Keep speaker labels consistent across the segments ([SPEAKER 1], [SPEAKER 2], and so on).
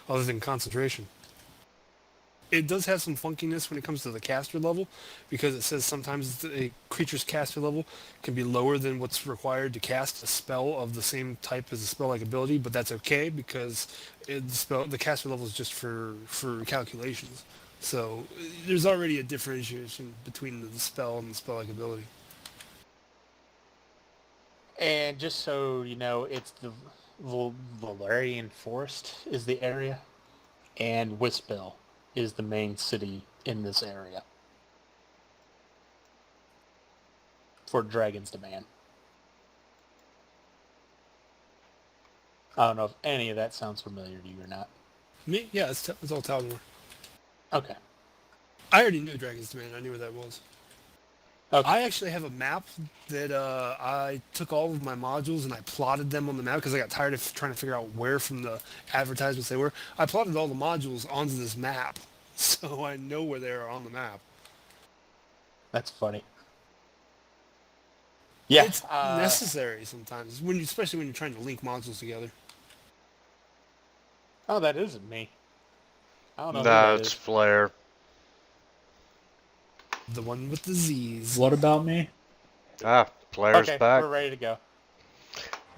[SPEAKER 1] other than concentration. It does have some funkiness when it comes to the caster level, because it says sometimes a creature's caster level can be lower than what's required to cast a spell of the same type as a spell-like ability, but that's okay because the caster level is just for calculations. So there's already a differentiation between the spell and the spell-like ability.
[SPEAKER 2] And just so you know, it's the Valerian Forest is the area, and Wispel is the main city in this area for Dragon's Demand. I don't know if any of that sounds familiar to you or not.
[SPEAKER 1] Me? Yeah, it's all Talmor.
[SPEAKER 2] Okay.
[SPEAKER 1] I already knew Dragon's Demand. I knew where that was.
[SPEAKER 2] Okay.
[SPEAKER 1] I actually have a map that I took all of my modules and I plotted them on the map because I got tired of trying to figure out where from the advertisements they were. I plotted all the modules onto this map, so I know where they are on the map.
[SPEAKER 2] That's funny. Yeah.
[SPEAKER 1] It's necessary sometimes, especially when you're trying to link modules together.
[SPEAKER 2] Oh, that isn't me. I don't know who
[SPEAKER 3] Nah,
[SPEAKER 2] that
[SPEAKER 3] it's
[SPEAKER 2] is.
[SPEAKER 3] Flair.
[SPEAKER 1] The one with the Z's.
[SPEAKER 4] What about me?
[SPEAKER 3] Ah, Flair's
[SPEAKER 2] Okay,
[SPEAKER 3] back.
[SPEAKER 2] we're ready to go.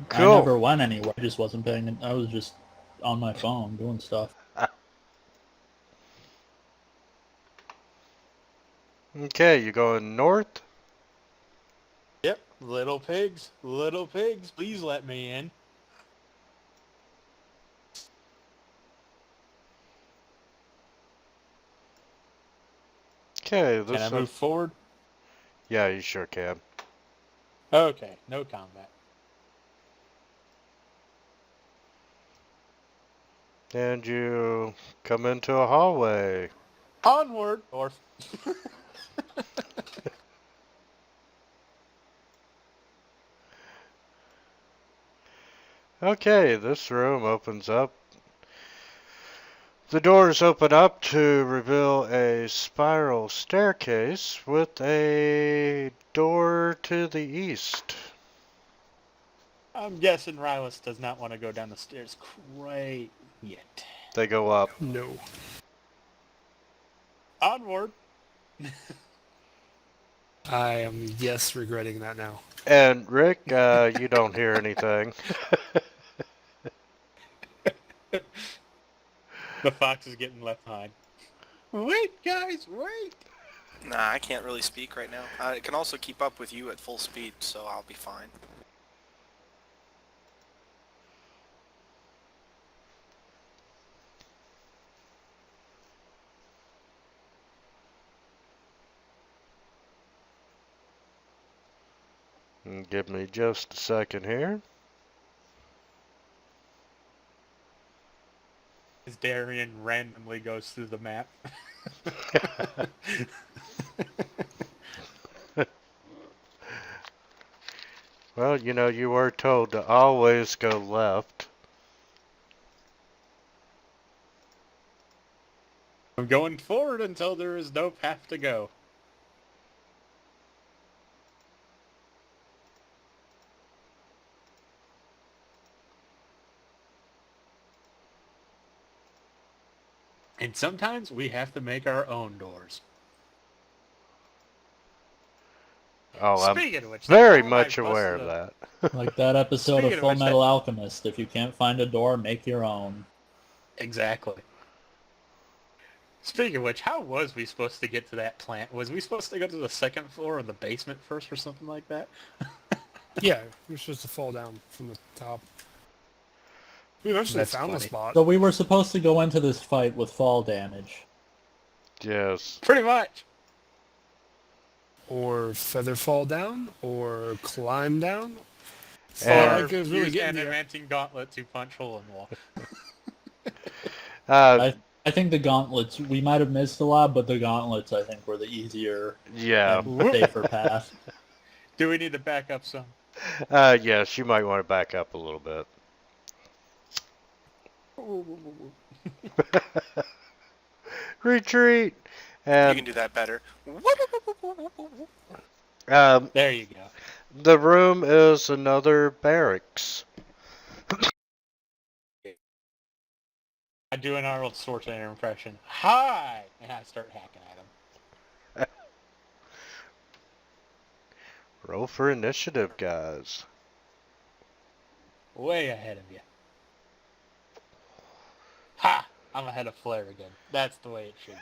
[SPEAKER 3] Cool.
[SPEAKER 4] I never went anywhere. I just wasn't paying. I was just on my phone doing stuff.
[SPEAKER 3] Okay, you going north?
[SPEAKER 2] Yep. Little pigs, please let me in.
[SPEAKER 3] Okay,
[SPEAKER 2] Can
[SPEAKER 3] this
[SPEAKER 2] I move forward?
[SPEAKER 3] Yeah, you sure can.
[SPEAKER 2] Okay, no combat.
[SPEAKER 3] And you come into a hallway.
[SPEAKER 2] Onward, or
[SPEAKER 3] Okay, this room opens up. The doors open up to reveal a spiral staircase with a door to the east.
[SPEAKER 2] I'm guessing Rylus does not want to go down the stairs quite yet.
[SPEAKER 3] They go up.
[SPEAKER 1] No.
[SPEAKER 2] Onward.
[SPEAKER 1] I am, yes, regretting that now.
[SPEAKER 3] And Rick, you don't hear anything.
[SPEAKER 2] The fox is getting left behind. Wait, guys, wait!
[SPEAKER 5] Nah, I can't really speak right now. I can also keep up with you at full speed, so I'll be fine.
[SPEAKER 3] Give me just a second here.
[SPEAKER 2] As Darian randomly goes through the map.
[SPEAKER 3] Well, you know, you were told to always go left.
[SPEAKER 2] I'm going forward until there is no path to go. And sometimes we have to make our own doors.
[SPEAKER 3] Oh, I'm
[SPEAKER 2] Speaking of which,
[SPEAKER 3] very
[SPEAKER 2] that's how I
[SPEAKER 3] much aware of
[SPEAKER 2] busted
[SPEAKER 3] that.
[SPEAKER 4] Like that episode
[SPEAKER 2] Speaking
[SPEAKER 4] of
[SPEAKER 2] of
[SPEAKER 4] Full
[SPEAKER 2] which,
[SPEAKER 4] Metal Alchemist. If you can't find a door, make your own.
[SPEAKER 2] Exactly. Speaking of which, how was we supposed to get to that plant? Was we supposed to go to the second floor or the basement first or something like that?
[SPEAKER 1] Yeah, you're supposed to fall down from the top. We eventually
[SPEAKER 2] That's
[SPEAKER 1] found the
[SPEAKER 2] funny.
[SPEAKER 1] spot.
[SPEAKER 4] So we were supposed to go into this fight with fall damage.
[SPEAKER 3] Yes.
[SPEAKER 2] Pretty much.
[SPEAKER 1] Or feather fall down, or climb down.
[SPEAKER 3] And-
[SPEAKER 1] I could really
[SPEAKER 2] use
[SPEAKER 1] get in there.
[SPEAKER 2] adamantine gauntlet to punch hole in wall.
[SPEAKER 4] I think the gauntlets, we might have missed a lot, but the gauntlets, I think, were the easier
[SPEAKER 3] Yeah.
[SPEAKER 4] and safer path.
[SPEAKER 2] Do we need to back up some?
[SPEAKER 3] Yes, you might want to back up a little bit. Retreat!
[SPEAKER 5] You
[SPEAKER 3] And
[SPEAKER 5] can do that better.
[SPEAKER 2] There you go.
[SPEAKER 3] the room is another barracks.
[SPEAKER 2] I doing our old Sorcerer impression. Hi! And I start hacking at him.
[SPEAKER 3] Roll for initiative, guys.
[SPEAKER 2] Way ahead of you. Ha! I'm ahead of Flare again. That's the way it should be.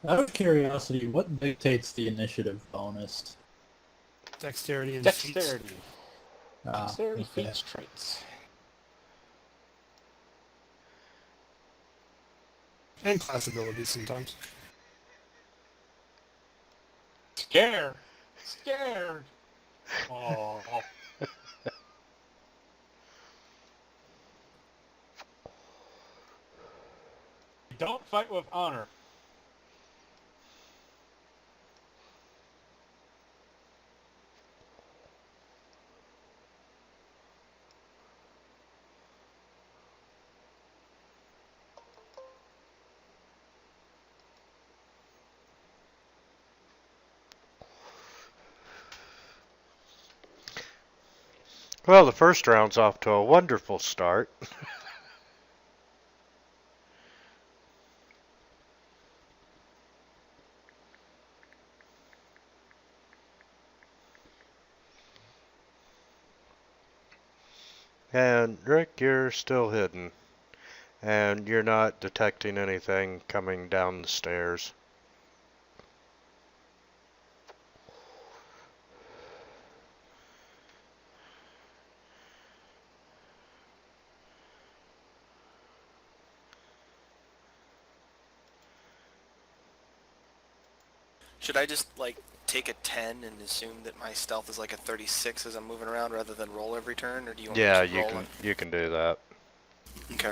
[SPEAKER 4] Out of curiosity, what dictates the initiative bonus?
[SPEAKER 1] Dexterity and feats.
[SPEAKER 2] Dexterity. Dexterity
[SPEAKER 4] Okay.
[SPEAKER 2] feats traits.
[SPEAKER 1] And class abilities sometimes.
[SPEAKER 2] Scared. Scared. Oh. Don't fight with honor.
[SPEAKER 3] Well, the first round's off to a wonderful start. And Rick, you're still hidden. And you're not detecting anything coming down the stairs.
[SPEAKER 5] Should I just, like, take a 10 and assume that my stealth is like a 36 as I'm moving around rather than roll every turn, or do you want
[SPEAKER 3] Yeah,
[SPEAKER 5] me to keep rolling?
[SPEAKER 3] you can do that.
[SPEAKER 5] Okay.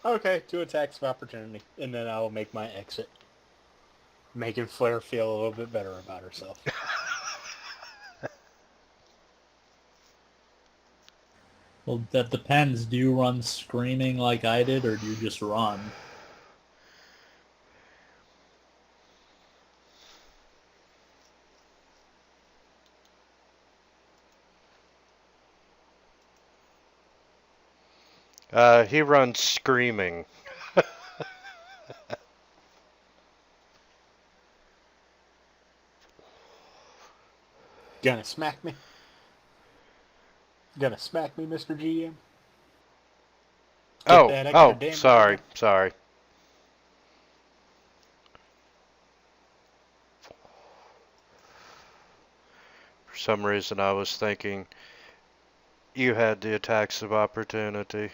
[SPEAKER 2] Okay, 2 attacks of opportunity, and then I'll make my exit. Making Flare feel a little bit better about herself.
[SPEAKER 4] Well, that depends. Do you run screaming like I did, or do you just run?
[SPEAKER 3] He runs screaming.
[SPEAKER 2] Gonna smack me? Gonna smack me, Mr. GM? Get that extra damage
[SPEAKER 3] sorry,
[SPEAKER 2] on?
[SPEAKER 3] sorry. For some reason I was thinking you had the attacks of opportunity.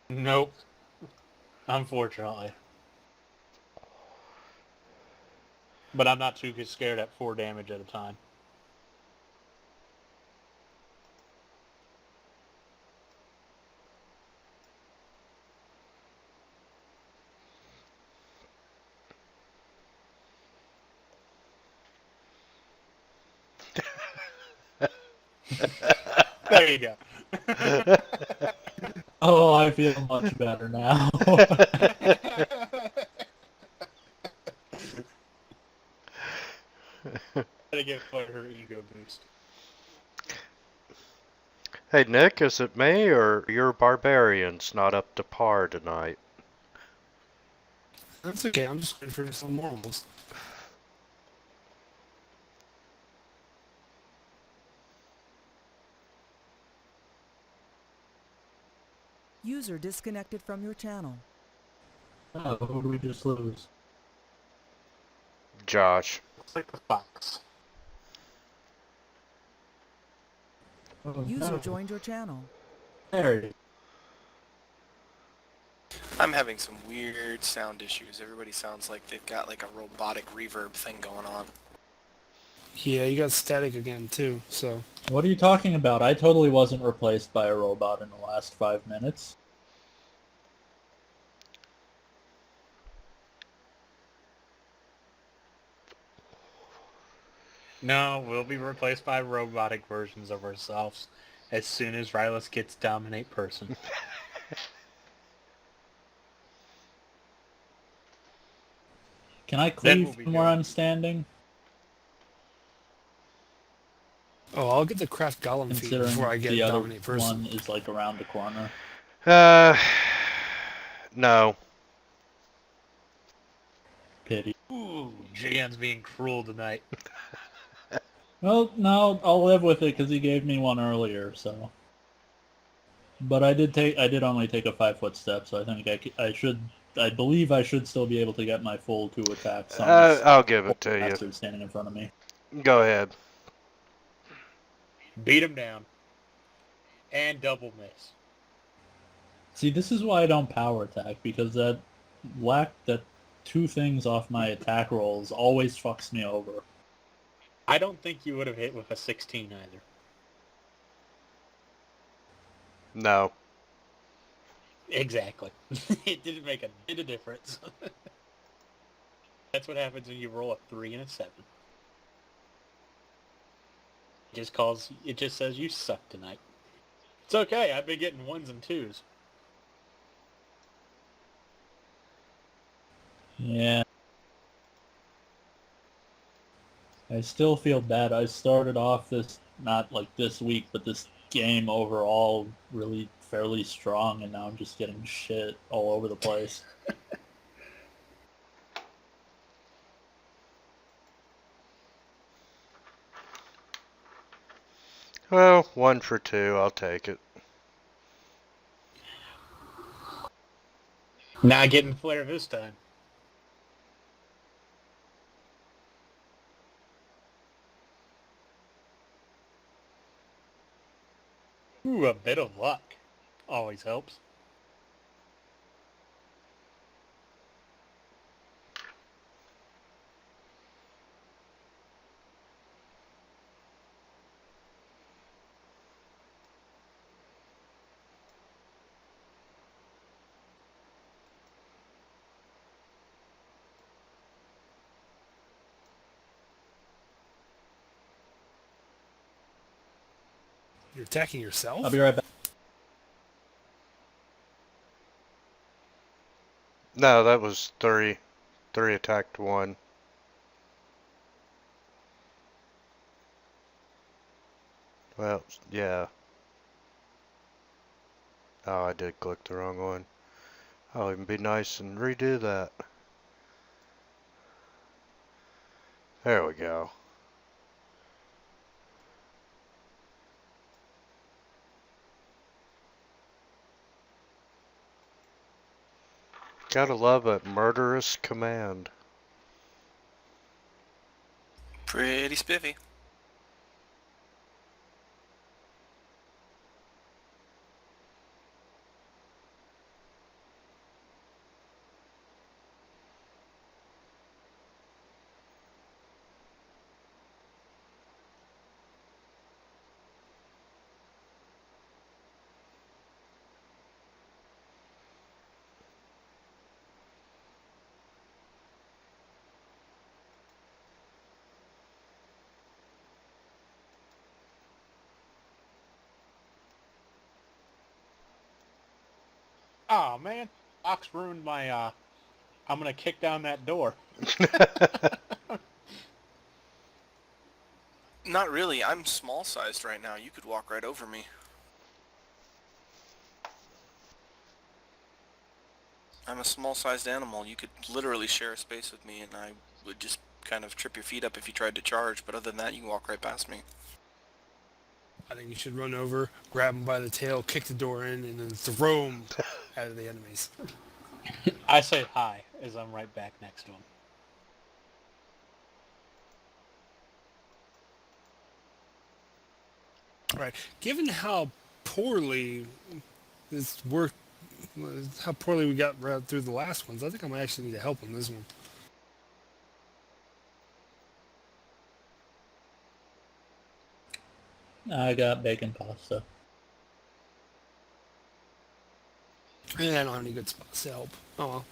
[SPEAKER 2] Nope. Unfortunately. But I'm not too scared at 4 damage at a time. There you go.
[SPEAKER 4] Oh, I feel much better now.
[SPEAKER 2] Gotta give her ego boost.
[SPEAKER 3] Hey Nick, is it me or your barbarians not up to par tonight?
[SPEAKER 1] That's okay. I'm just waiting for some normals.
[SPEAKER 6] User disconnected from your channel.
[SPEAKER 4] Oh, who did we just lose?
[SPEAKER 3] Josh.
[SPEAKER 2] It's like the fox.
[SPEAKER 4] Oh,
[SPEAKER 6] User
[SPEAKER 4] no.
[SPEAKER 6] joined your channel.
[SPEAKER 4] There it is.
[SPEAKER 5] I'm having some weird sound issues. Everybody sounds like they've got like a robotic reverb thing going on.
[SPEAKER 1] Yeah, you got static again too. So
[SPEAKER 4] What are you talking about? I totally wasn't replaced by a robot in the last 5 minutes.
[SPEAKER 2] No, we'll be replaced by robotic versions of ourselves as soon as Rylus gets dominate person.
[SPEAKER 4] Can I
[SPEAKER 2] Then we'll
[SPEAKER 4] cleave
[SPEAKER 2] be
[SPEAKER 4] from where
[SPEAKER 2] doing-
[SPEAKER 4] I'm standing?
[SPEAKER 1] I'll get the craft golem feet
[SPEAKER 4] Considering
[SPEAKER 1] before I get
[SPEAKER 4] the other
[SPEAKER 1] dominate person.
[SPEAKER 4] one is like around the corner.
[SPEAKER 3] No.
[SPEAKER 4] Pity.
[SPEAKER 2] Ooh, GM's being cruel tonight.
[SPEAKER 4] Well, no, I'll live with it because he gave me one earlier, so. But I did only take a 5-foot step, so I think I believe I should still be able to get my full 2 attacks on this
[SPEAKER 3] I'll give it to you.
[SPEAKER 4] bastard standing in front of me.
[SPEAKER 3] Go ahead.
[SPEAKER 2] Beat him down. And double miss.
[SPEAKER 4] See, this is why I don't power attack, because that 2 things off my attack rolls always fucks me over.
[SPEAKER 2] I don't think you would have hit with a 16 either.
[SPEAKER 3] No.
[SPEAKER 2] Exactly. It didn't make a bit of difference. That's what happens when you roll a 3 and a 7. It just says you suck tonight. It's okay, I've been getting 1s and 2s.
[SPEAKER 4] Yeah. I still feel bad. I started off not like this week, but this game overall really fairly strong, and now I'm just getting shit all over the place.
[SPEAKER 3] Well, 1 for 2. I'll take it.
[SPEAKER 2] Not getting flare this time. Ooh, a bit of luck. Always helps.
[SPEAKER 1] You're attacking yourself?
[SPEAKER 4] I'll be right back.
[SPEAKER 3] No, that was 3. 3 attacked 1. Well, yeah. Oh, I did click the wrong one. I'll even be nice and redo that. There we go. Gotta love a murderous command.
[SPEAKER 5] Pretty spiffy.
[SPEAKER 2] Oh man, Ox ruined my I'm gonna kick down that door.
[SPEAKER 5] Not really. I'm small-sized right now. You could walk right over me. I'm a small-sized animal. You could literally share a space with me, and I would just kind of trip your feet up if you tried to charge. But other than that, you can walk right past me.
[SPEAKER 1] I think you should run over, grab him by the tail, kick the door in, and then throw him out of the enemies.
[SPEAKER 2] I say hi as I'm right back next to him.
[SPEAKER 1] Right. Given how poorly this worked, how poorly we got right through the last ones, I think I might actually need to help on this one.
[SPEAKER 4] I got bacon pasta.
[SPEAKER 1] And I don't have any good spots to help. Oh well.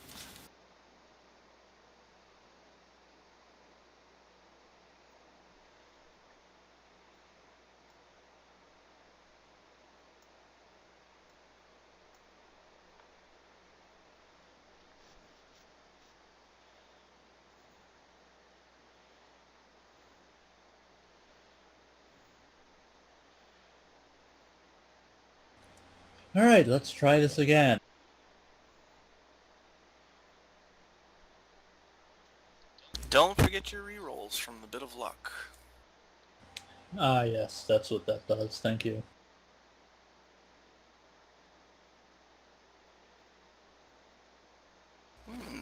[SPEAKER 4] Alright, let's try this again.
[SPEAKER 5] Don't forget your rerolls from the bit of luck.
[SPEAKER 4] Ah, yes, that's what that does. Thank you.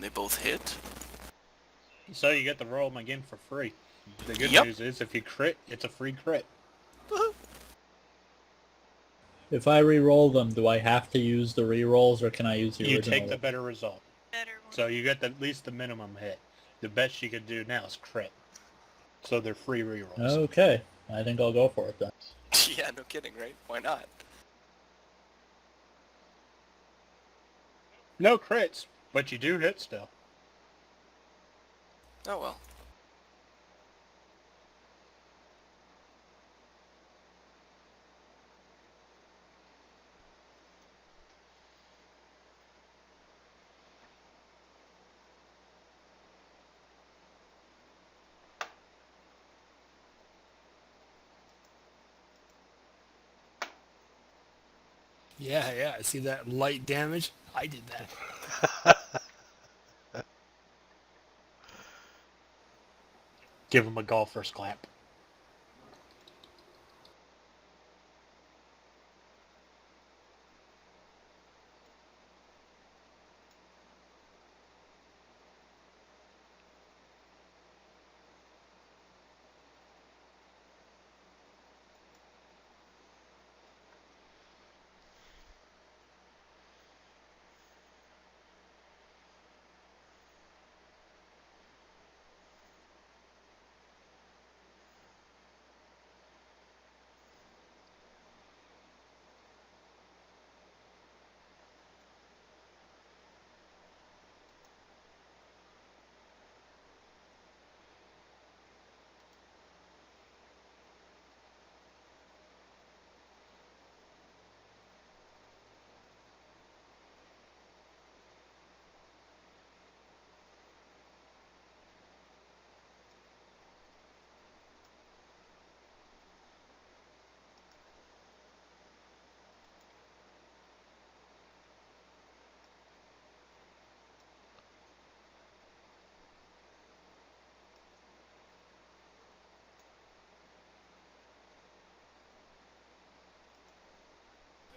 [SPEAKER 5] They both hit.
[SPEAKER 2] So you get to roll them again for free. The good
[SPEAKER 5] Yep.
[SPEAKER 2] news is if you crit, it's a free crit.
[SPEAKER 4] If I re-roll them, do I have to use the re-rolls, or can I use the
[SPEAKER 2] You
[SPEAKER 4] original?
[SPEAKER 2] take the better result. So you get at least the minimum hit. The best you could do now is crit. So they're free rerolls.
[SPEAKER 4] Okay, I think I'll go for it then.
[SPEAKER 5] Yeah, no kidding, right? Why not?
[SPEAKER 2] No crits, but you do hit still.
[SPEAKER 5] Oh well.
[SPEAKER 1] Yeah, I see that light damage. I did that.
[SPEAKER 2] Give him a golfer's clap.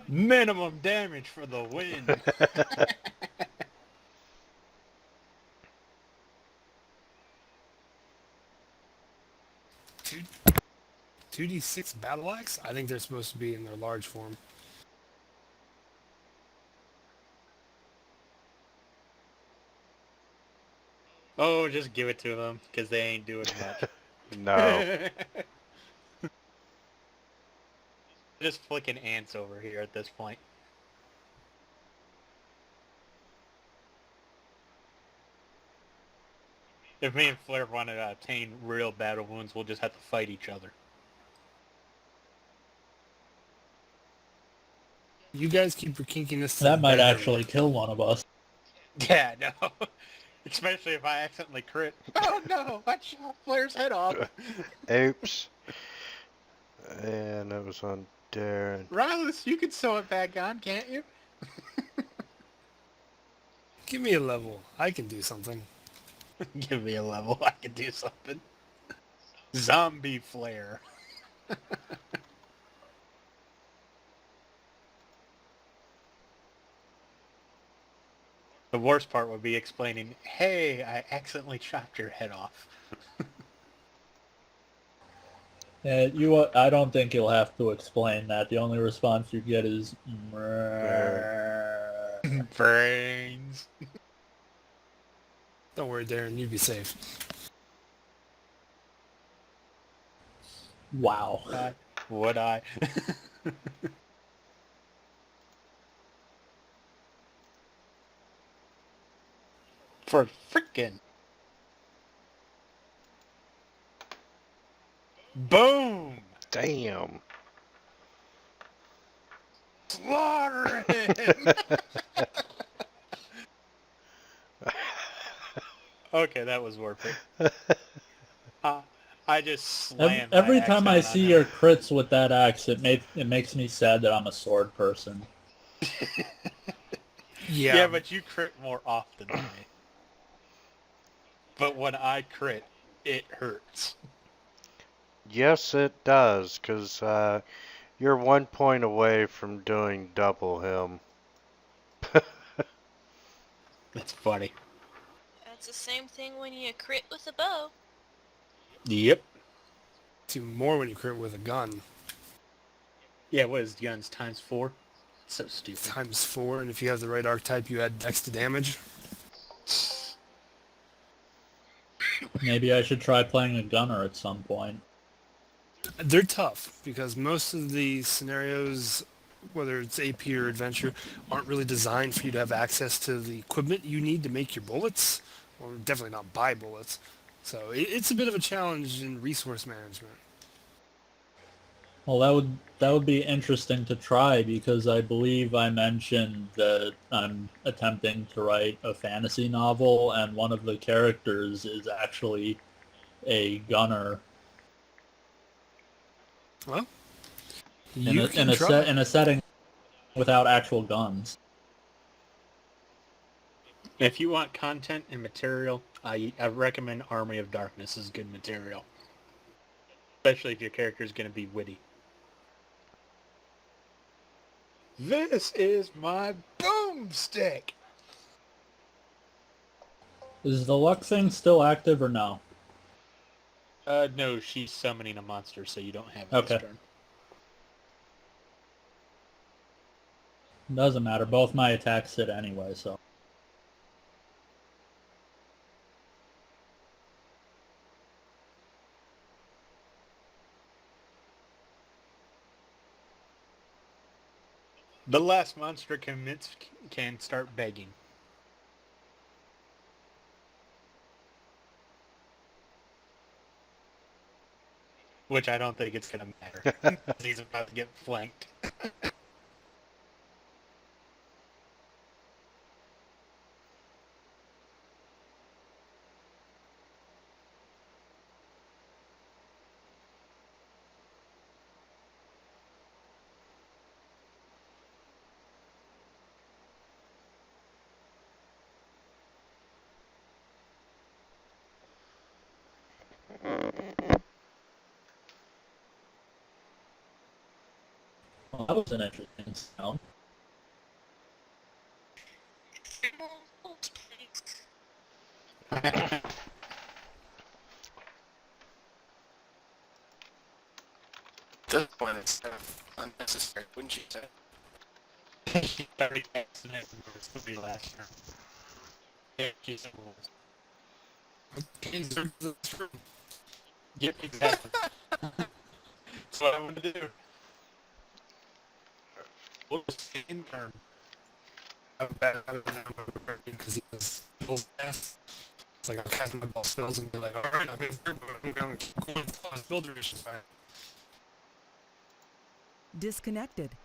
[SPEAKER 2] Minimum damage for the win.
[SPEAKER 1] 2d6 battle axe? I think they're supposed to be in their large form.
[SPEAKER 2] Oh, just give it to them, because they ain't doing much.
[SPEAKER 3] No.
[SPEAKER 2] Just flicking ants over here at this point. If me and Flair want to obtain real battle wounds, we'll just have to fight each other.
[SPEAKER 1] You guys keep your kinkiness to
[SPEAKER 4] That
[SPEAKER 1] the
[SPEAKER 4] might
[SPEAKER 1] bedroom.
[SPEAKER 4] actually kill one of us.
[SPEAKER 2] Yeah, no. Especially if I accidentally crit. Oh no, I shot Flair's head off.
[SPEAKER 3] Oops. And that was on Darren.
[SPEAKER 2] Rylus, you can sew it back on, can't you?
[SPEAKER 1] Give me a level. I can do something.
[SPEAKER 2] Give me a level, I can do something. Zombie Flair. The worst part would be explaining, hey, I accidentally chopped your head off.
[SPEAKER 4] I don't think you'll have to explain that. The only response you get is...
[SPEAKER 2] Brains.
[SPEAKER 1] Don't worry, Darren. You be safe.
[SPEAKER 4] Wow.
[SPEAKER 2] Would I? For frickin' boom!
[SPEAKER 3] Damn.
[SPEAKER 2] Slaughter him! Okay, that was worth it. I just slammed my
[SPEAKER 4] Every
[SPEAKER 2] axe
[SPEAKER 4] time I
[SPEAKER 2] down on
[SPEAKER 4] see
[SPEAKER 2] him.
[SPEAKER 4] your crits with that axe, it makes me sad that I'm a sword person.
[SPEAKER 2] Yeah, but you crit more often than me. But when I crit, it hurts.
[SPEAKER 3] Yes, it does, because you're 1 point away from doing double him.
[SPEAKER 2] That's funny.
[SPEAKER 7] That's the same thing when you crit with a bow.
[SPEAKER 2] Yep.
[SPEAKER 1] It's even more when you crit with a gun.
[SPEAKER 2] Yeah, what is guns times 4? So stupid.
[SPEAKER 1] Times 4, and if you have the right archetype, you add dex to damage.
[SPEAKER 4] Maybe I should try playing a gunner at some point.
[SPEAKER 1] They're tough, because most of the scenarios, whether it's AP or adventure, aren't really designed for you to have access to the equipment you need to make your bullets, or definitely not buy bullets. So it's a bit of a challenge in resource management.
[SPEAKER 4] Well, that would be interesting to try because I believe I mentioned that I'm attempting to write a fantasy novel, and one of the characters is actually a gunner
[SPEAKER 1] Well,
[SPEAKER 4] in
[SPEAKER 1] you can try.
[SPEAKER 4] in a setting without actual guns.
[SPEAKER 2] If you want content and material, I recommend Army of Darkness is good material. Especially if your character is going to be witty. This is my boomstick!
[SPEAKER 4] Is the luck thing still active or no?
[SPEAKER 2] No, she's summoning a monster, so you don't have it
[SPEAKER 4] Okay.
[SPEAKER 2] this turn.
[SPEAKER 4] Doesn't matter. Both my attacks hit anyway, so.
[SPEAKER 2] The last monster can start begging. Which I don't think it's going to matter. He's about to get flanked.
[SPEAKER 4] Well, that was an interesting sound.
[SPEAKER 5] At this point, it's unnecessary, wouldn't you say?
[SPEAKER 2] She's already vaccinated for this movie last year. Yeah, she's a rules. Yep, exactly. That's what I want to do. We'll just get in turn.
[SPEAKER 1] Because he has spells fast. It's like I'm casting my ball spells and be like, alright, I'm in third mode. I'm going to keep going until his builder mission's fine.
[SPEAKER 6] Disconnected.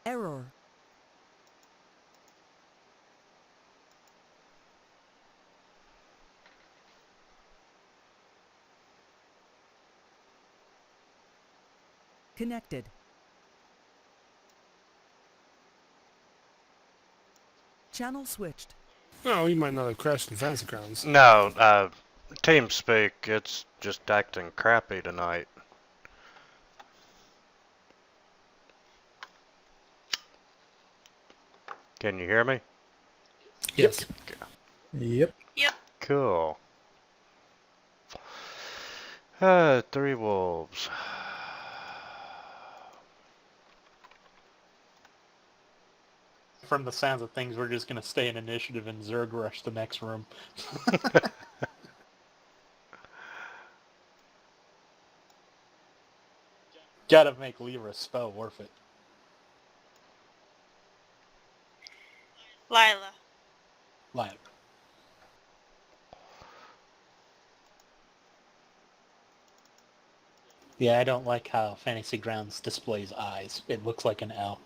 [SPEAKER 6] Error. Connected. Channel switched.
[SPEAKER 1] No, you might not have crashed in Fantasy Grounds.
[SPEAKER 3] No, TeamSpeak, it's just acting crappy tonight. Can you hear me?
[SPEAKER 1] Yes.
[SPEAKER 4] Yep.
[SPEAKER 7] Yep.
[SPEAKER 3] Cool. 3 wolves.
[SPEAKER 2] from the sounds of things, we're just going to stay in initiative and Zerg rush the next room. Gotta make Lyra's spell worth it.
[SPEAKER 7] Lila.
[SPEAKER 2] Lyra. Yeah, I don't like how Fantasy Grounds displays eyes. It looks like an L.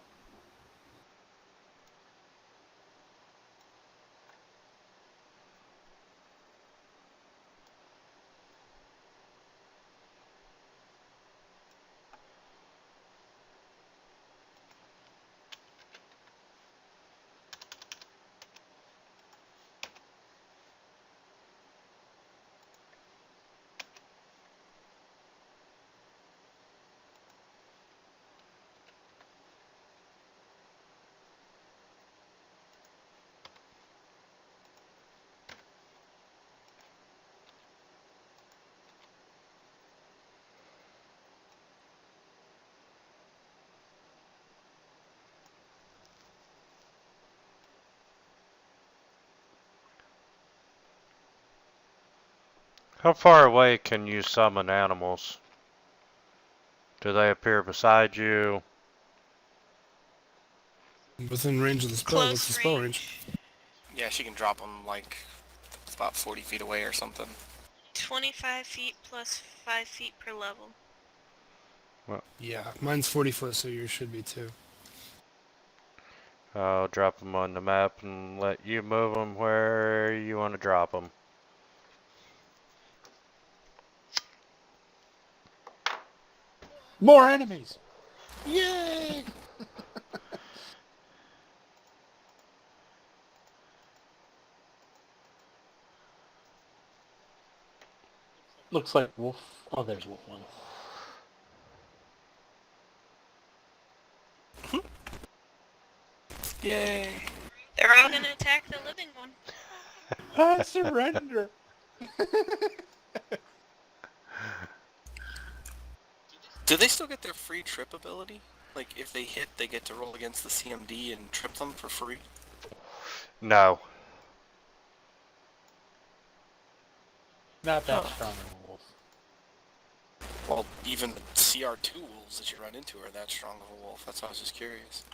[SPEAKER 3] How far away can you summon animals? Do they appear beside you?
[SPEAKER 1] Within range of the spell. What's the
[SPEAKER 7] Close
[SPEAKER 1] spell range?
[SPEAKER 7] range.
[SPEAKER 5] Yeah, she can drop them like about 40 feet away or something.
[SPEAKER 7] 25 feet plus 5 feet per level.
[SPEAKER 1] Yeah, mine's 40 foot, so yours should be too.
[SPEAKER 3] I'll drop them on the map and let you move them where you want to drop them.
[SPEAKER 2] More enemies! Yay! Looks like Wolf. Oh, there's Wolf 1.
[SPEAKER 5] Yay!
[SPEAKER 7] They're all gonna attack the living one.
[SPEAKER 2] I surrender!
[SPEAKER 5] Do they still get their free trip ability? Like, if they hit, they get to roll against the CMD and trip them for free?
[SPEAKER 3] No.
[SPEAKER 2] Not that strong of a wolf.
[SPEAKER 5] Well, even the CR2 wolves that you run into are that strong of a wolf. That's why I was just curious.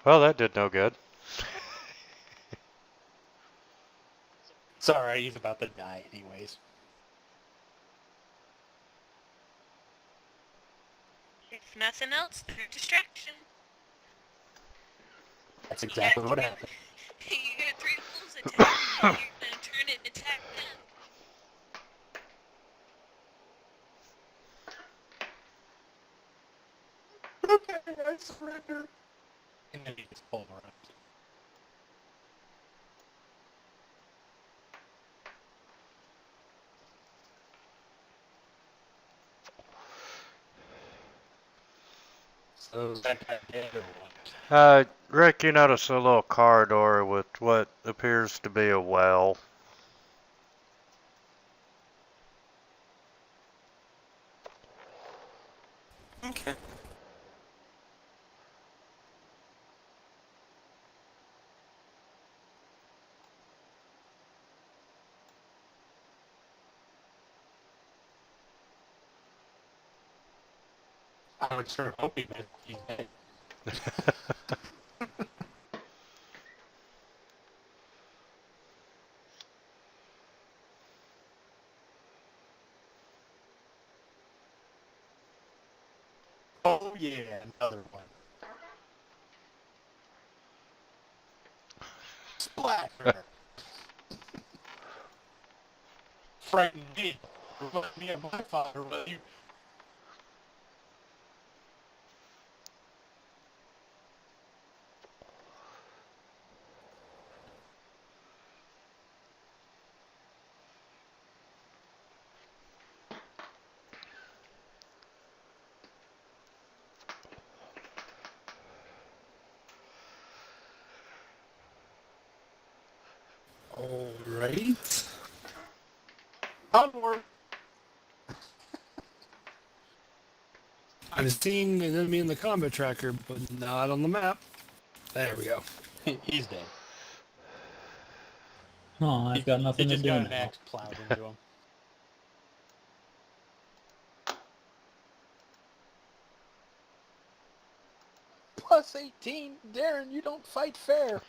[SPEAKER 3] Well, that did no good.
[SPEAKER 2] It's alright, he's about to die anyways.
[SPEAKER 7] If nothing else, they're a distraction.
[SPEAKER 2] That's exactly what happened.
[SPEAKER 7] You get 3 wolves attack, and you're gonna turn it and attack them.
[SPEAKER 2] Okay, I surrender. And then he gets pulverized. So is that guy dead or what?
[SPEAKER 3] Rick, you notice a little corridor with what appears to be a well.
[SPEAKER 5] Okay.
[SPEAKER 2] I would sure hope he meant he's dead. Oh yeah, another one. Splatter! Frighten me. Remind me of my father, will you?
[SPEAKER 1] Alright.
[SPEAKER 2] Onward!
[SPEAKER 1] I'm seeing an enemy in the combat tracker, but not on the map. There we go.
[SPEAKER 2] He's dead.
[SPEAKER 4] Oh, I've got
[SPEAKER 2] He
[SPEAKER 4] nothing to
[SPEAKER 2] just
[SPEAKER 4] do
[SPEAKER 2] got an
[SPEAKER 4] now.
[SPEAKER 2] axe plowed into him. Plus 18, Darren, you don't fight fair.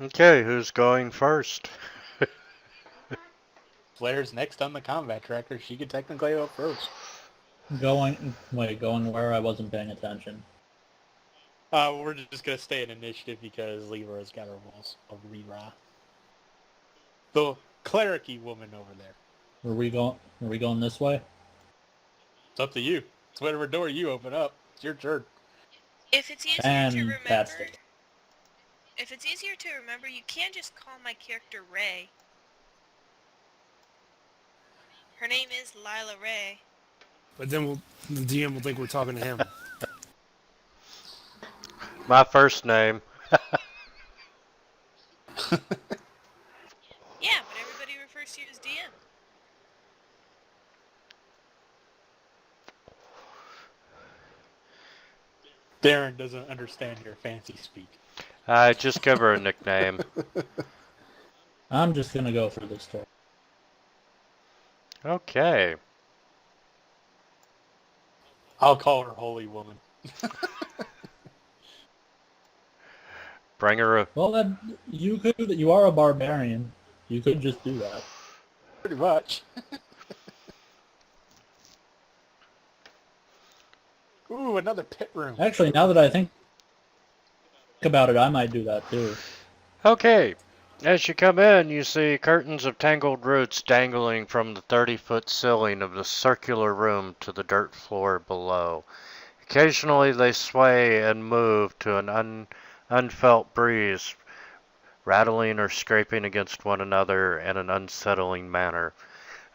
[SPEAKER 3] Okay, who's going first?
[SPEAKER 2] Flair's next on the combat tracker. She could technically go first.
[SPEAKER 4] Going where? I wasn't paying attention.
[SPEAKER 2] We're just gonna stay in initiative because Leroy's got her rolls of rerun. The clericy woman over there.
[SPEAKER 4] Are we going this way?
[SPEAKER 2] It's up to you. It's whatever door you open up. It's your turn.
[SPEAKER 7] If it's easier to remember,
[SPEAKER 4] Fantastic.
[SPEAKER 7] you can just call my character Ray. Her name is Lila Ray.
[SPEAKER 1] But then the DM will think we're talking to him.
[SPEAKER 3] My first name.
[SPEAKER 7] Yeah, but everybody refers to you as DM.
[SPEAKER 2] Darren doesn't understand your fancy speak.
[SPEAKER 3] I just give her a nickname.
[SPEAKER 4] I'm just gonna go through this door.
[SPEAKER 3] Okay.
[SPEAKER 2] I'll call her Holy Woman.
[SPEAKER 3] Bring her a...
[SPEAKER 4] Well, then you are a barbarian. You could just do that.
[SPEAKER 2] Pretty much. Ooh, another pit room.
[SPEAKER 4] Actually, now that I think about it, I might do that too.
[SPEAKER 3] Okay. As you come in, you see curtains of tangled roots dangling from the 30-foot ceiling of the circular room to the dirt floor below. Occasionally they sway and move to an unfelt breeze, rattling or scraping against one another in an unsettling manner.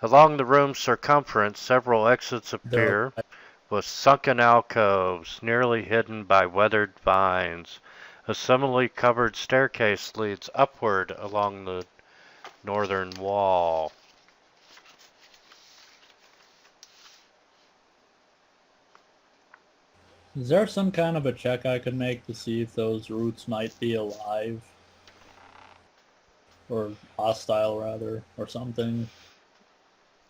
[SPEAKER 3] Along the room's circumference, several exits appear, with sunken alcoves nearly hidden by weathered vines. A similarly covered staircase leads upward along the northern wall.
[SPEAKER 4] Is there some kind of a check I could make to see if those roots might be alive? Or hostile, rather, or something?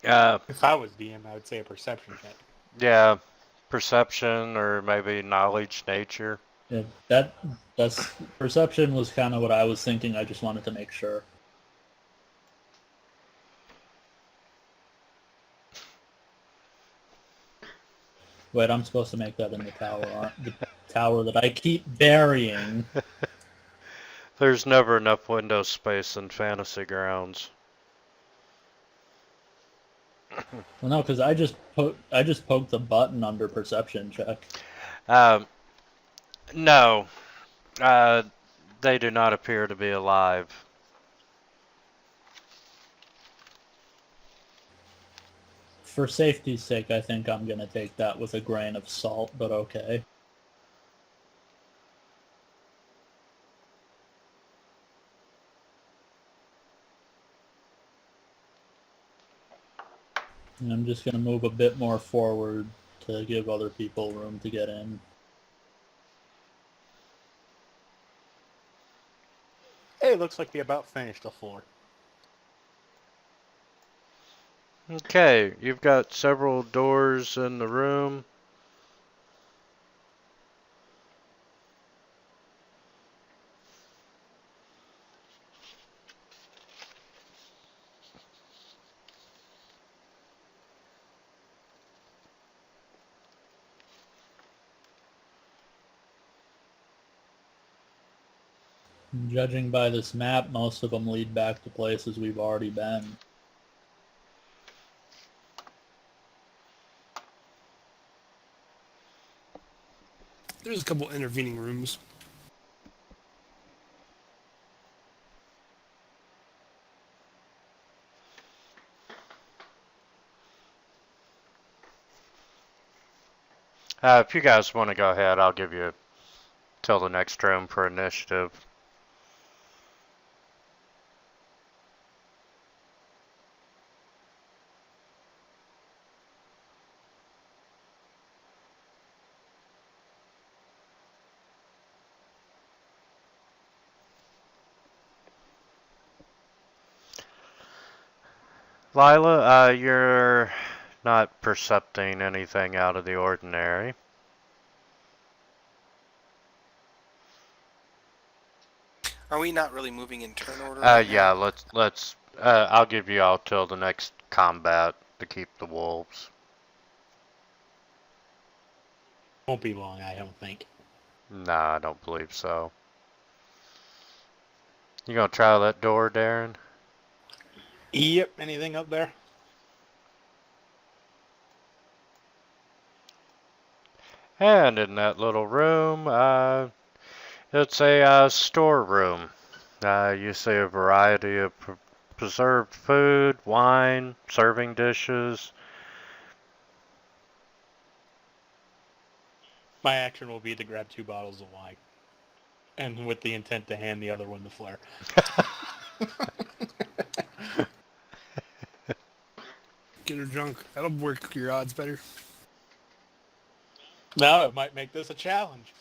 [SPEAKER 2] If I was DM, I would say a perception check.
[SPEAKER 3] Yeah, perception or maybe knowledge, nature.
[SPEAKER 4] Yeah, that's perception was kind of what I was thinking. I just wanted to make sure. Wait, I'm supposed to make that in the tower, the tower that I keep burying.
[SPEAKER 3] There's never enough window space in Fantasy Grounds.
[SPEAKER 4] Well, no, because I just poked the button under perception check.
[SPEAKER 3] No. They do not appear to be alive.
[SPEAKER 4] For safety's sake, I think I'm gonna take that with a grain of salt, but okay. And I'm just gonna move a bit more forward to give other people room to get in.
[SPEAKER 2] Hey, looks like we about finished the floor.
[SPEAKER 3] Okay, you've got several doors in the room.
[SPEAKER 4] Judging by this map, most of them lead back to places we've already been.
[SPEAKER 1] There's a couple intervening rooms.
[SPEAKER 3] If you guys want to go ahead, I'll give you till the next room for initiative. Lila, you're not percepting anything out of the ordinary.
[SPEAKER 5] Are we not really moving in turn order right
[SPEAKER 3] Yeah,
[SPEAKER 5] now?
[SPEAKER 3] let's I'll give you all till the next combat to keep the wolves.
[SPEAKER 2] Won't be long, I don't think.
[SPEAKER 3] Nah, I don't believe so. You gonna try that door, Darren?
[SPEAKER 2] Yep. Anything up there?
[SPEAKER 3] And in that little room, it's a storeroom. You see a variety of preserved food, wine, serving dishes.
[SPEAKER 2] My action will be to grab 2 bottles of wine. And with the intent to hand the other one the flare.
[SPEAKER 1] Get her drunk. That'll work your odds better.
[SPEAKER 2] No, it might make this a challenge.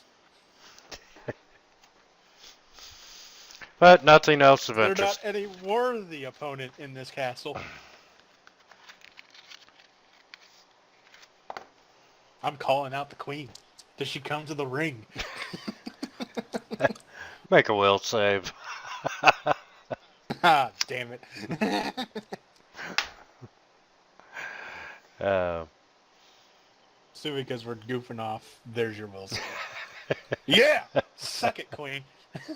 [SPEAKER 3] But nothing else of
[SPEAKER 2] There's
[SPEAKER 3] interest.
[SPEAKER 2] not any worthy opponent in this castle. I'm calling out the queen. Does she come to the ring?
[SPEAKER 3] Make a will save.
[SPEAKER 2] Ah, damn it. So because we're goofing off, there's your will save. Yeah! Suck it, queen.
[SPEAKER 1] Say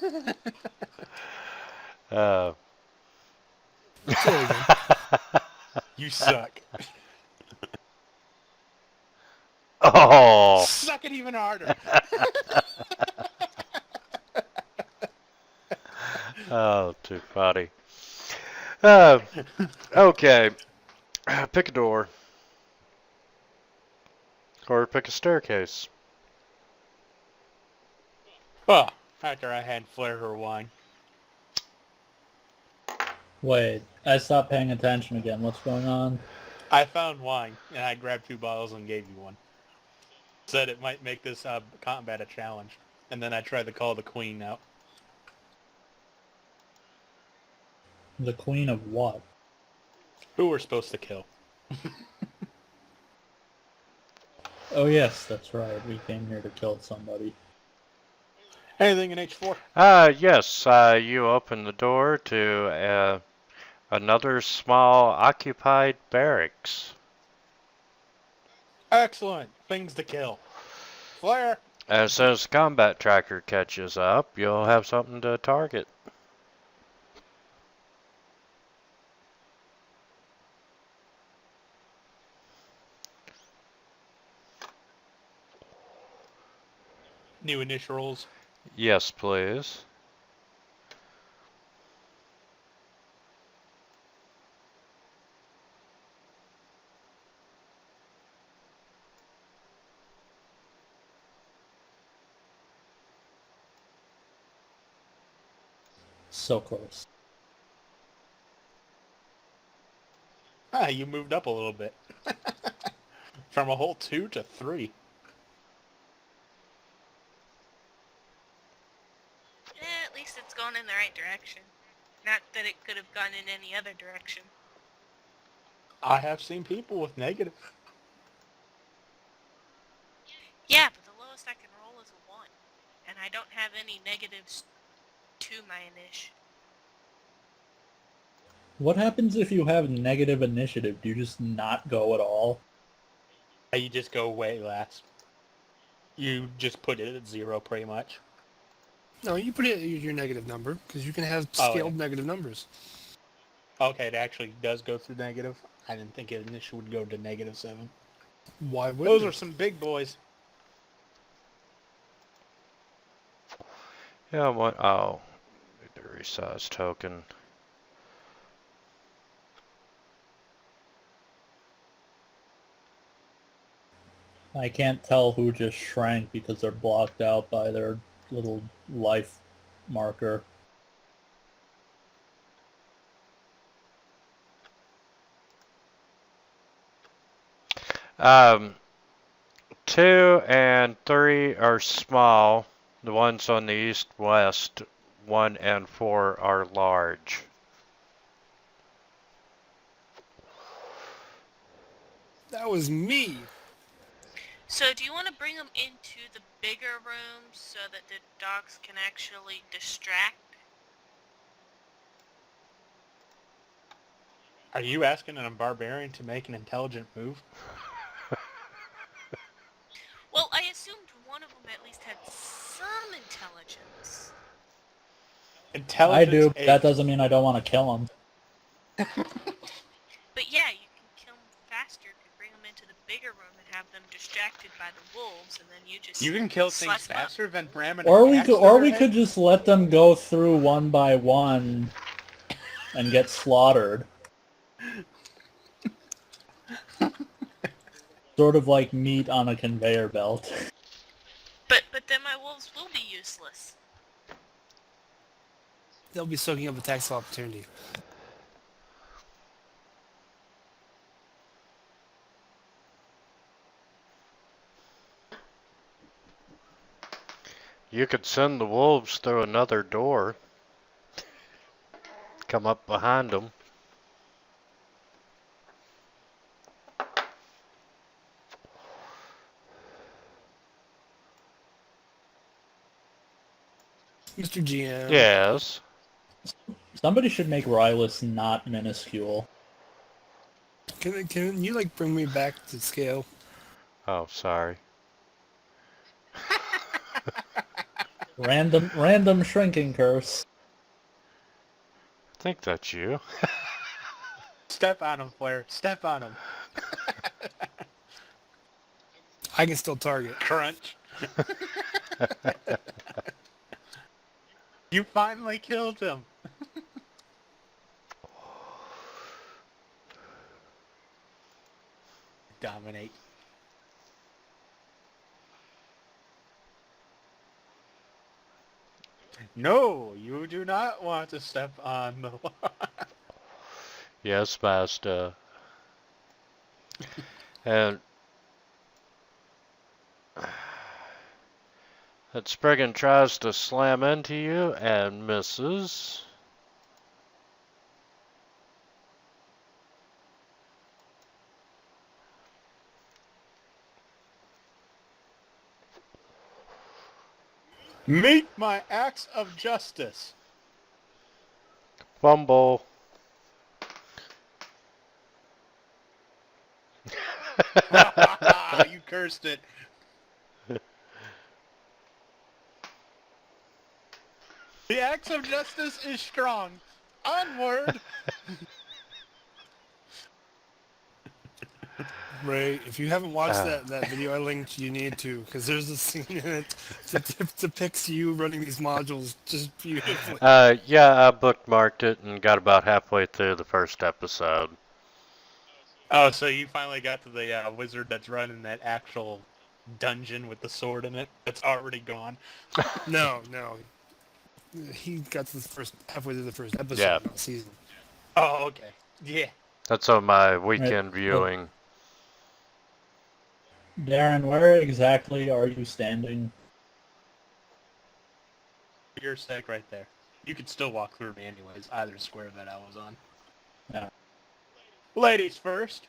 [SPEAKER 1] it again.
[SPEAKER 2] You suck.
[SPEAKER 3] Oh.
[SPEAKER 2] Suck it even harder.
[SPEAKER 3] Oh, too funny. Okay. Pick a door. Or pick a staircase.
[SPEAKER 2] Oh, after I had flare her wine.
[SPEAKER 4] Wait, I stopped paying attention again. What's going on?
[SPEAKER 2] I found wine, and I grabbed 2 bottles and gave you one. Said it might make this combat a challenge. And then I tried to call the queen out.
[SPEAKER 4] The queen of what?
[SPEAKER 2] Who we're supposed to kill.
[SPEAKER 4] Oh yes, that's right. We came here to kill somebody.
[SPEAKER 2] Anything in H4?
[SPEAKER 3] Yes, you open the door to another small occupied barracks.
[SPEAKER 2] Excellent. Things to kill. Flare!
[SPEAKER 3] As soon as the combat tracker catches up, you'll have something to target.
[SPEAKER 2] New initials.
[SPEAKER 3] Yes, please.
[SPEAKER 4] So close.
[SPEAKER 2] Ah, you moved up a little bit. From a whole 2 to 3.
[SPEAKER 7] At least it's going in the right direction. Not that it could have gone in any other direction.
[SPEAKER 2] I have seen people with negative.
[SPEAKER 7] Yeah, but the lowest I can roll is a 1. And I don't have any negatives to my initiative.
[SPEAKER 4] What happens if you have negative initiative? Do you just not go at all?
[SPEAKER 2] You just go way last. You just put it at 0 pretty much.
[SPEAKER 1] No, you put it at your negative number, because you can have
[SPEAKER 2] Oh,
[SPEAKER 1] scaled
[SPEAKER 2] yeah.
[SPEAKER 1] negative numbers.
[SPEAKER 2] Okay, it actually does go through negative. I didn't think it initially would go to -7.
[SPEAKER 1] Why would
[SPEAKER 2] Those
[SPEAKER 1] it?
[SPEAKER 2] are some big boys.
[SPEAKER 3] Yeah, what? Oh, need to resize token.
[SPEAKER 4] I can't tell who just shrank because they're blocked out by their little life marker.
[SPEAKER 3] Um, 2 and 3 are small. The ones on the east-west, 1 and 4 are large.
[SPEAKER 1] That was me.
[SPEAKER 7] So do you want to bring them into the bigger room so that the dogs can actually distract?
[SPEAKER 2] Are you asking a barbarian to make an intelligent move?
[SPEAKER 7] Well, I assumed one of them at least had some intelligence.
[SPEAKER 4] I
[SPEAKER 2] Intelligence
[SPEAKER 4] do. But
[SPEAKER 2] 8.
[SPEAKER 4] that doesn't mean I don't want to kill him.
[SPEAKER 7] But yeah, you can kill them faster if you bring them into the bigger room and have them distracted by the wolves, and then you just
[SPEAKER 2] You can kill things
[SPEAKER 7] slice 'em up.
[SPEAKER 2] faster than ramming
[SPEAKER 4] Or
[SPEAKER 2] an
[SPEAKER 4] we
[SPEAKER 2] axe
[SPEAKER 4] could,
[SPEAKER 2] through
[SPEAKER 4] or
[SPEAKER 2] their
[SPEAKER 4] we
[SPEAKER 2] head?
[SPEAKER 4] could just let them go through one by one and get slaughtered. Sort of like meat on a conveyor belt.
[SPEAKER 7] But then my wolves will be useless.
[SPEAKER 1] They'll be soaking up attacks of opportunity.
[SPEAKER 3] You could send the wolves through another door. Come up behind them.
[SPEAKER 1] Mr. GM.
[SPEAKER 3] Yes.
[SPEAKER 4] Somebody should make Rylus not minuscule.
[SPEAKER 1] Can you like bring me back to scale?
[SPEAKER 3] Oh, sorry.
[SPEAKER 4] Random shrinking curse.
[SPEAKER 3] I think that's you.
[SPEAKER 2] Step on him, Flair. Step on him.
[SPEAKER 1] I can still target.
[SPEAKER 2] Crunch. You finally killed him. Dominate. No, you do not want to step on the
[SPEAKER 3] Yes, master. And that Spriggan tries to slam into you and misses.
[SPEAKER 2] Meet my axe of justice.
[SPEAKER 3] Fumble.
[SPEAKER 2] You cursed it. The axe of justice is strong. Onward.
[SPEAKER 1] Right. If you haven't watched that video I linked, you need to, because there's a scene in it that depicts you running these modules just beautifully.
[SPEAKER 3] Yeah, I bookmarked it and got about halfway through the first episode.
[SPEAKER 2] Oh, so you finally got to the wizard that's running that actual dungeon with the sword in it that's already gone.
[SPEAKER 1] No. He got to the first halfway through the first episode,
[SPEAKER 3] Yeah.
[SPEAKER 1] not season.
[SPEAKER 2] Oh, okay. Yeah.
[SPEAKER 3] That's on my weekend viewing.
[SPEAKER 4] Darren, where exactly are you standing?
[SPEAKER 2] Your sec right there. You could still walk through me anyways, either square that I was on.
[SPEAKER 4] Yeah.
[SPEAKER 2] Ladies first.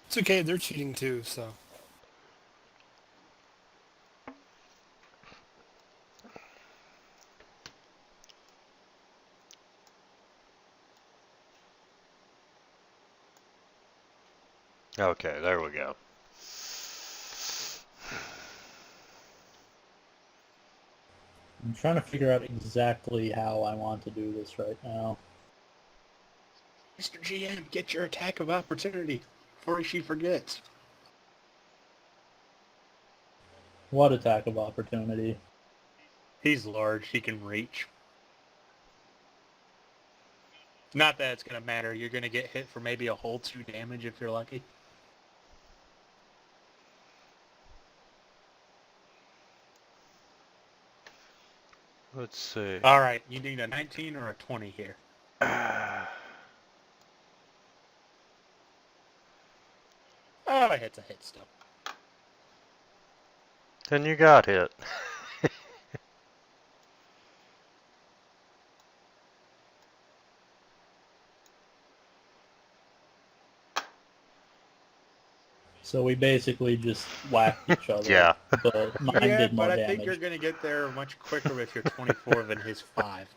[SPEAKER 1] It's okay, they're cheating too, so.
[SPEAKER 3] Okay, there we go.
[SPEAKER 4] I'm trying to figure out exactly how I want to do this right now.
[SPEAKER 2] Mr. GM, get your attack of opportunity before she forgets.
[SPEAKER 4] What attack of opportunity?
[SPEAKER 2] He's large. He can reach. Not that it's going to matter. You're going to get hit for maybe a whole 2 damage if you're lucky.
[SPEAKER 3] Let's see.
[SPEAKER 2] All right, you need a 19 or a 20 here. Oh, a hit's a hit still.
[SPEAKER 3] Then you got hit.
[SPEAKER 4] So we basically just whacked each other.
[SPEAKER 3] Yeah.
[SPEAKER 4] But mine
[SPEAKER 2] Yeah,
[SPEAKER 4] did more
[SPEAKER 2] but I
[SPEAKER 4] damage.
[SPEAKER 2] think you're going to get there much quicker with your 24 than his 5.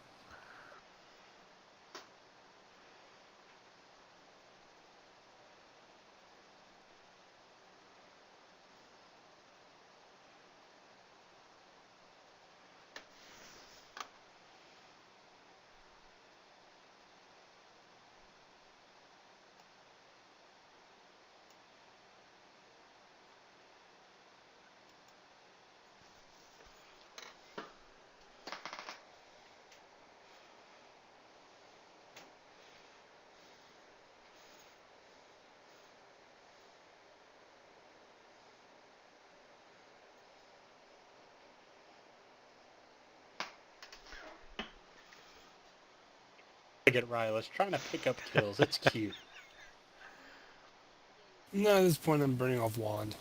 [SPEAKER 2] Look at Ryla's trying to pick up kills. It's cute.
[SPEAKER 1] No, at this point I'm burning off wand.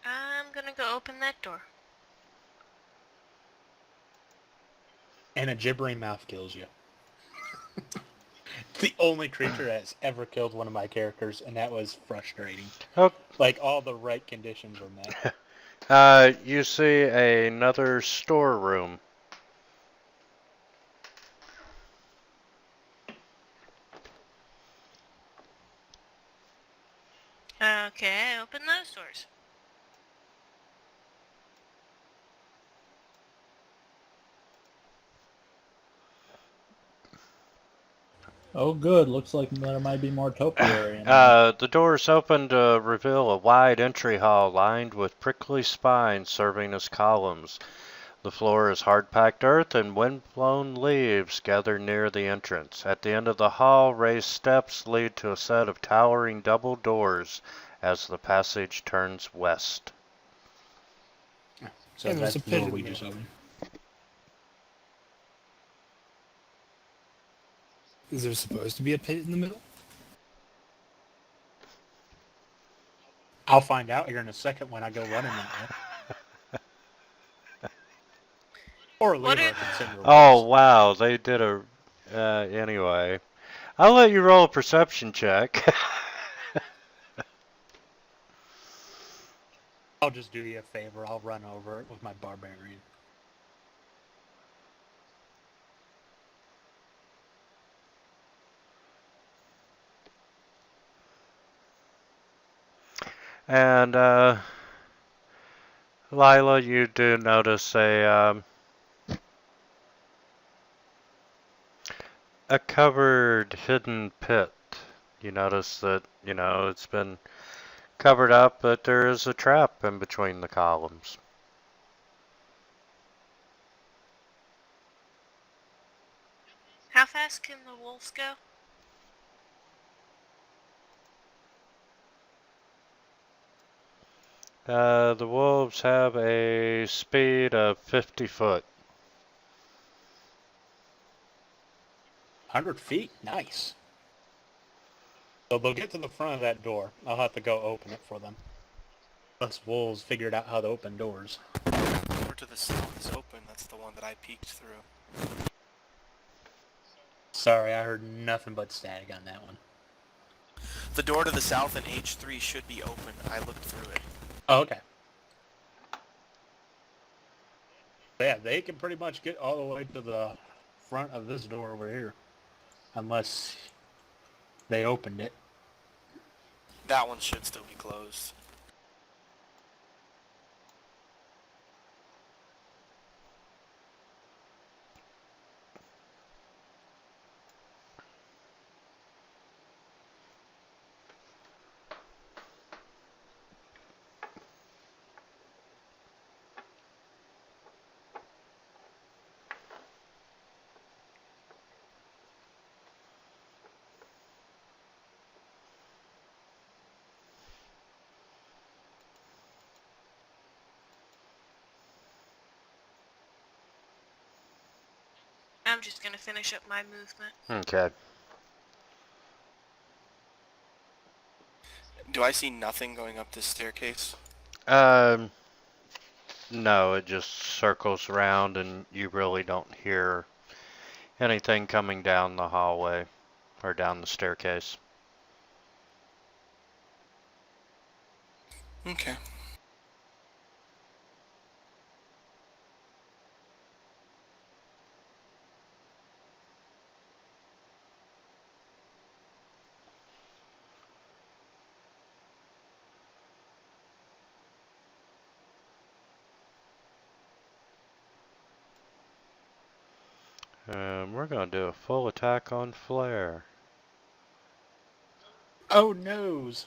[SPEAKER 7] I'm gonna go open that door.
[SPEAKER 2] And a gibbering mouth kills you. The only creature that has ever killed one of my characters, and that was frustrating.
[SPEAKER 3] Oh,
[SPEAKER 2] Like, all the right conditions were met.
[SPEAKER 3] you see another storeroom.
[SPEAKER 7] Okay, open those doors.
[SPEAKER 4] Oh, good. Looks like there might be more topiary in there.
[SPEAKER 3] The doors open to reveal a wide entry hall lined with prickly spines serving as columns. The floor is hard-packed earth and wind-blown leaves gather near the entrance. At the end of the hall, raised steps lead to a set of towering double doors as the passage turns west.
[SPEAKER 2] So
[SPEAKER 1] And there's
[SPEAKER 2] that's
[SPEAKER 1] a
[SPEAKER 2] the
[SPEAKER 1] pit
[SPEAKER 2] door
[SPEAKER 1] in
[SPEAKER 2] we
[SPEAKER 1] the
[SPEAKER 2] just
[SPEAKER 1] middle.
[SPEAKER 2] opened.
[SPEAKER 1] Is there supposed to be a pit in the middle?
[SPEAKER 2] I'll find out here in a second when I go running that way. Or
[SPEAKER 7] What
[SPEAKER 2] leave
[SPEAKER 7] are-
[SPEAKER 2] our considerable.
[SPEAKER 3] Oh, wow, they did a... anyway. I'll let you roll a perception check.
[SPEAKER 2] I'll just do you a favor. I'll run over it with my barbarian.
[SPEAKER 3] And, Lila, you do notice a covered hidden pit. You notice that, it's been covered up, but there is a trap in between the columns.
[SPEAKER 7] How fast can the wolves go?
[SPEAKER 3] The wolves have a speed of 50 foot.
[SPEAKER 2] 100 feet? Nice. So they'll get to the front of that door. I'll have to go open it for them. Us wolves figured out how to open doors.
[SPEAKER 5] The door to the south is open. That's the one that I peeked through.
[SPEAKER 2] Sorry, I heard nothing but static on that one.
[SPEAKER 5] The door to the south in H3 should be open. I looked through it.
[SPEAKER 2] Oh, okay. Yeah, they can pretty much get all the way to the front of this door over here. Unless they opened it.
[SPEAKER 5] That one should still be closed.
[SPEAKER 7] I'm just gonna finish up my movement.
[SPEAKER 3] Okay.
[SPEAKER 5] Do I see nothing going up this staircase?
[SPEAKER 3] No, it just circles around and you really don't hear anything coming down the hallway or down the staircase.
[SPEAKER 5] Okay.
[SPEAKER 3] We're gonna do a full attack on Flare.
[SPEAKER 2] Oh noes.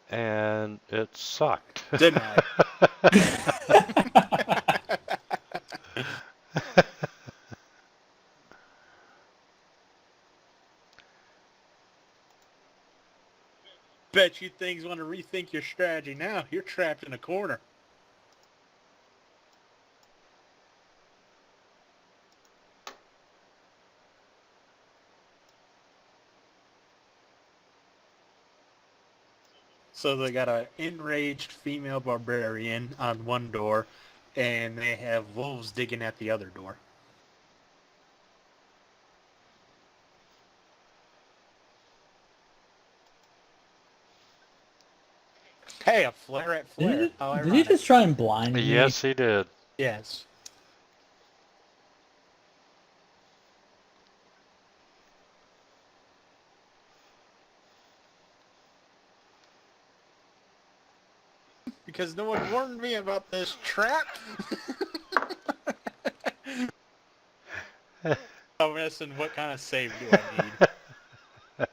[SPEAKER 3] And it sucked.
[SPEAKER 2] Denied. Bet you things want to rethink your strategy now. You're trapped in a corner. So they got an enraged female barbarian on one door, and they have wolves digging at the other door. Hey, a flare at flare. How
[SPEAKER 4] Did he
[SPEAKER 2] ironic.
[SPEAKER 4] just try and blind me?
[SPEAKER 3] Yes, he did.
[SPEAKER 2] Yes. Because no one warned me about this trap. Oh, listen, what kind of save do I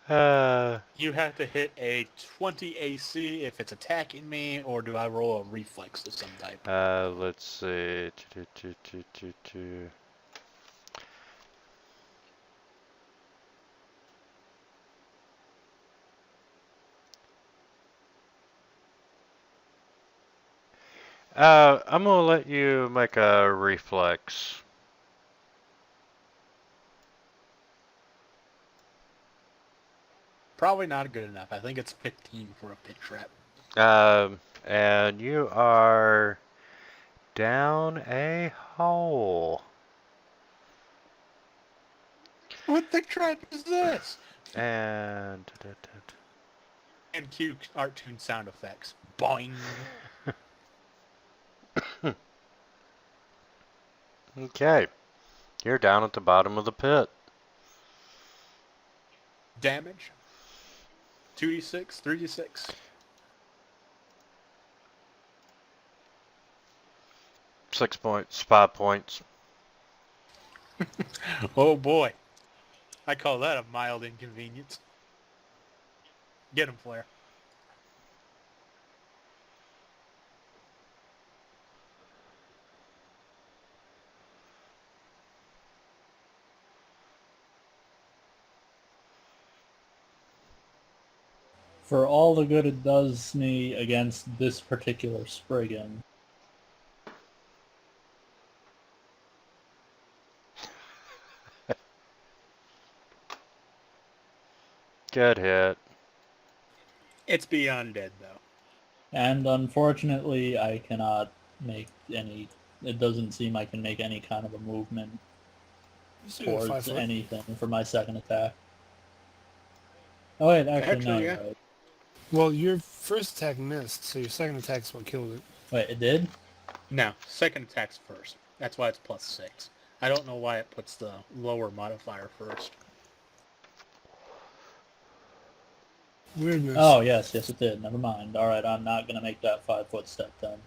[SPEAKER 2] need? You have to hit a 20 AC if it's attacking me, or do I roll a reflex of some type?
[SPEAKER 3] Let's see. I'm gonna let you make a reflex.
[SPEAKER 2] Probably not good enough. I think it's 15 for a pit trap.
[SPEAKER 3] And you are down a hole.
[SPEAKER 2] What the trap is this?
[SPEAKER 3] And
[SPEAKER 2] And cue cartoon sound effects. Boing.
[SPEAKER 3] okay, you're down at the bottom of the pit.
[SPEAKER 2] Damage. 2d6, 3d6.
[SPEAKER 3] 6 points, 5 points.
[SPEAKER 2] Oh boy. I call that a mild inconvenience. Get him, Flare.
[SPEAKER 4] For all the good it does me against this particular Spriggan.
[SPEAKER 3] Good hit.
[SPEAKER 2] It's beyond dead, though.
[SPEAKER 4] And unfortunately, I cannot make any... It doesn't seem I can make any kind of a movement
[SPEAKER 1] You still got 5
[SPEAKER 4] towards
[SPEAKER 1] foot.
[SPEAKER 4] anything for my second attack. Oh wait, actually no,
[SPEAKER 2] Actually,
[SPEAKER 4] you're
[SPEAKER 2] yeah.
[SPEAKER 4] right.
[SPEAKER 1] Well, your first attack missed, so your second attack's what killed it.
[SPEAKER 4] Wait, it did?
[SPEAKER 2] No, second attack's first. That's why it's +6. I don't know why it puts the lower modifier first.
[SPEAKER 1] Weirdness.
[SPEAKER 4] Oh, yes, it did. Never mind. Alright, I'm not gonna make that 5-foot step then.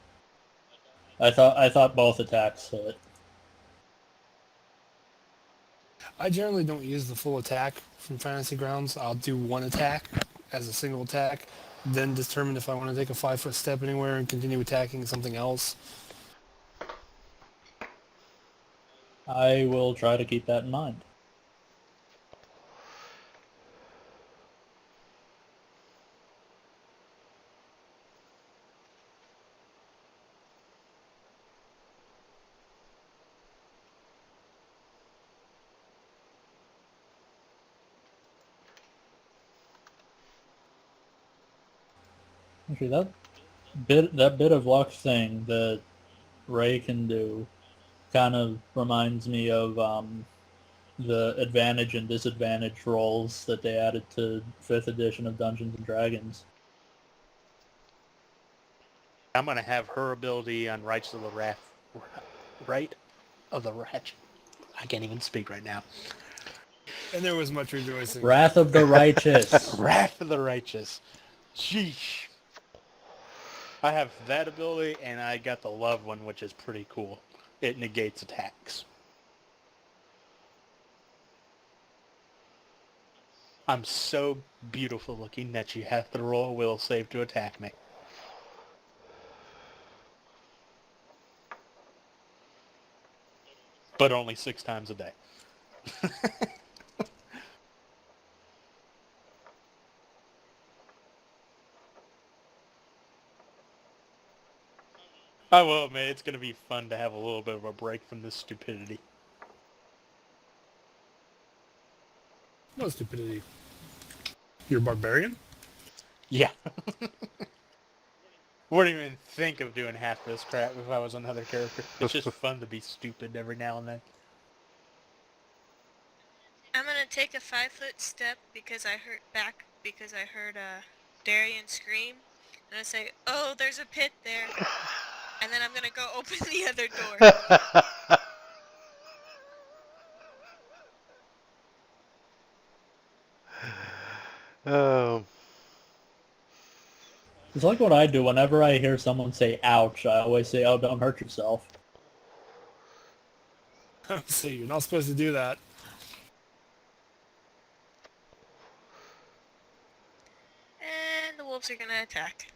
[SPEAKER 4] I thought both attacks hit.
[SPEAKER 1] I generally don't use the full attack from Fantasy Grounds. I'll do one attack as a single attack, then determine if I want to take a 5-foot step anywhere and continue attacking something else.
[SPEAKER 4] I will try to keep that in mind. Actually, that bit of luck thing that Ray can do kind of reminds me of the advantage and disadvantage rolls that they added to 5th edition of Dungeons and Dragons.
[SPEAKER 2] I'm gonna have her ability on Rights of the Wrath. Right of the Wrath. I can't even speak right now.
[SPEAKER 1] And there was much rejoicing.
[SPEAKER 4] Wrath of the Righteous.
[SPEAKER 2] Wrath of the Righteous. Sheesh. I have that ability, and I got the love one, which is pretty cool. It negates attacks. I'm so beautiful looking that you have to roll a will save to attack me. But only 6 times a day. I will admit, it's going to be fun to have a little bit of a break from this stupidity.
[SPEAKER 1] No stupidity. You're a barbarian?
[SPEAKER 2] Yeah. Wouldn't even think of doing half this crap if I was another character. It's just fun to be stupid every now and then.
[SPEAKER 7] I'm gonna take a 5-foot step because I heard Darian scream. And I say, "Oh, there's a pit there." And then I'm gonna go open the other door.
[SPEAKER 3] Oh,
[SPEAKER 4] It's like what I do whenever I hear someone say ouch, I always say, oh, don't hurt yourself.
[SPEAKER 1] So you're not supposed to do that.
[SPEAKER 7] And the wolves are gonna attack.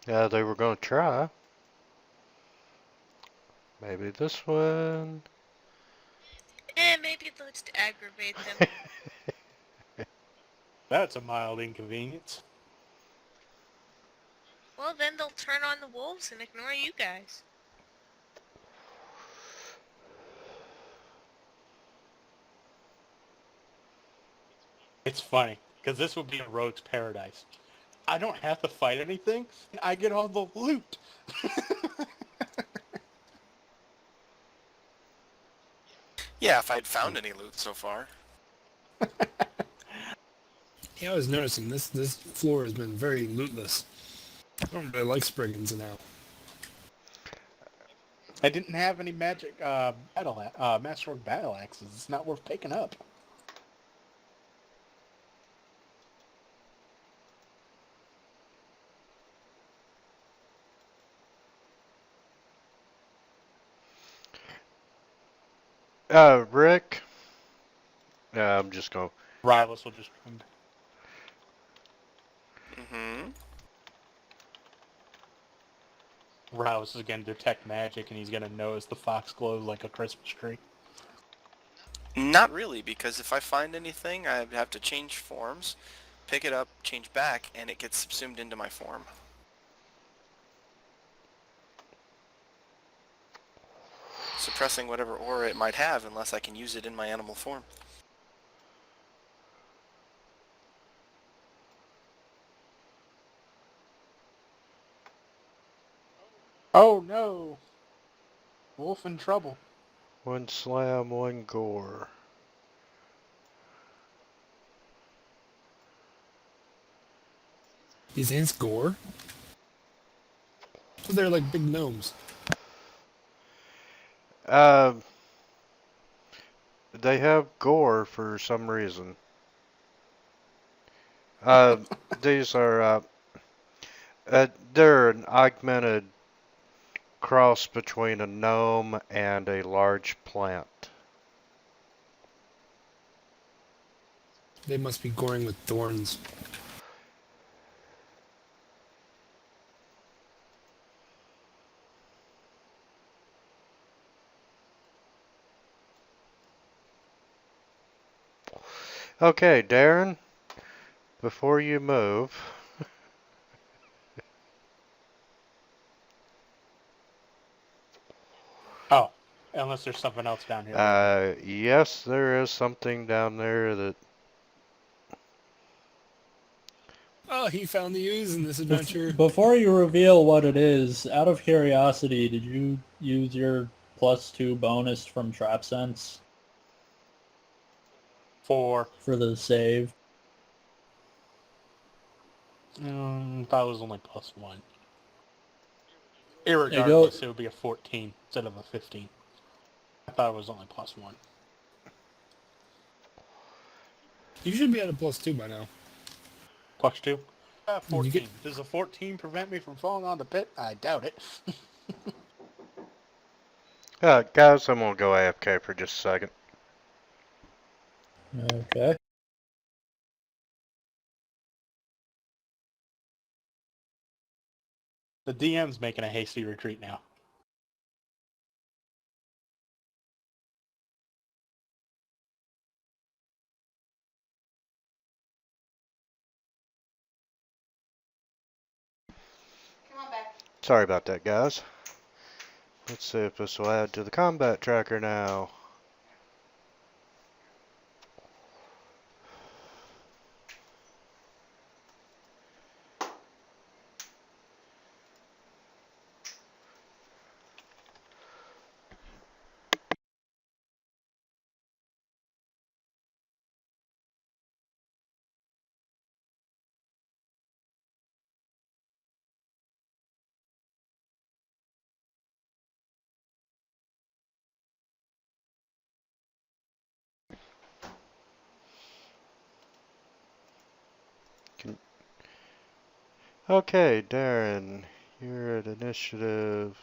[SPEAKER 3] yeah, they were going to try. Maybe this one.
[SPEAKER 7] And maybe let's aggravate them.
[SPEAKER 2] That's a mild inconvenience.
[SPEAKER 7] Well, then they'll turn on the wolves and ignore you guys.
[SPEAKER 2] It's funny, because this would be a rogue's paradise. I don't have to fight anything, and I get all the loot.
[SPEAKER 5] Yeah, if I'd found any loot so far.
[SPEAKER 1] Yeah, I was noticing this floor has been very lootless. I don't really like Spriggans now.
[SPEAKER 2] I didn't have any magic masterwork battle axes. It's not worth picking up.
[SPEAKER 3] Rick. I'm just going.
[SPEAKER 2] Rivals will just...
[SPEAKER 5] Mm-hmm.
[SPEAKER 2] Rivals is going to detect magic, and he's going to notice the fox glows like a Christmas tree.
[SPEAKER 5] Not really, because if I find anything, I have to change forms, pick it up, change back, and it gets subsumed into my form. Suppressing whatever aura it might have unless I can use it in my animal form.
[SPEAKER 2] Oh no! Wolf in trouble.
[SPEAKER 3] One slam, one gore.
[SPEAKER 1] These ants gore? So they're like big gnomes.
[SPEAKER 3] They have gore for some reason. These are, they're an augmented cross between a gnome and a large plant.
[SPEAKER 1] They must be goring with thorns.
[SPEAKER 3] Okay, Darren, before you move,
[SPEAKER 2] Oh, Unless there's something else down here.
[SPEAKER 3] Yes, there is something down there that...
[SPEAKER 1] Oh, he found the ooze in this adventure.
[SPEAKER 4] Before you reveal what it is, out of curiosity, did you use your +2 bonus from Trap Sense
[SPEAKER 2] 4.
[SPEAKER 4] for the save?
[SPEAKER 2] That was only +1.
[SPEAKER 4] go-
[SPEAKER 2] Irregardless, it would be a 14 instead of a 15. I thought it was only +1.
[SPEAKER 1] You should be at a +2 by now.
[SPEAKER 2] +2? 14.
[SPEAKER 1] You get-
[SPEAKER 2] Does a 14 prevent me from falling on the pit? I doubt it.
[SPEAKER 3] Guys, I'm gonna go AFK for just a second.
[SPEAKER 4] Okay.
[SPEAKER 2] The DM's making a hasty retreat now.
[SPEAKER 3] Sorry about that, guys. Let's see if this will add to the combat tracker now. Okay, Darren, you're at initiative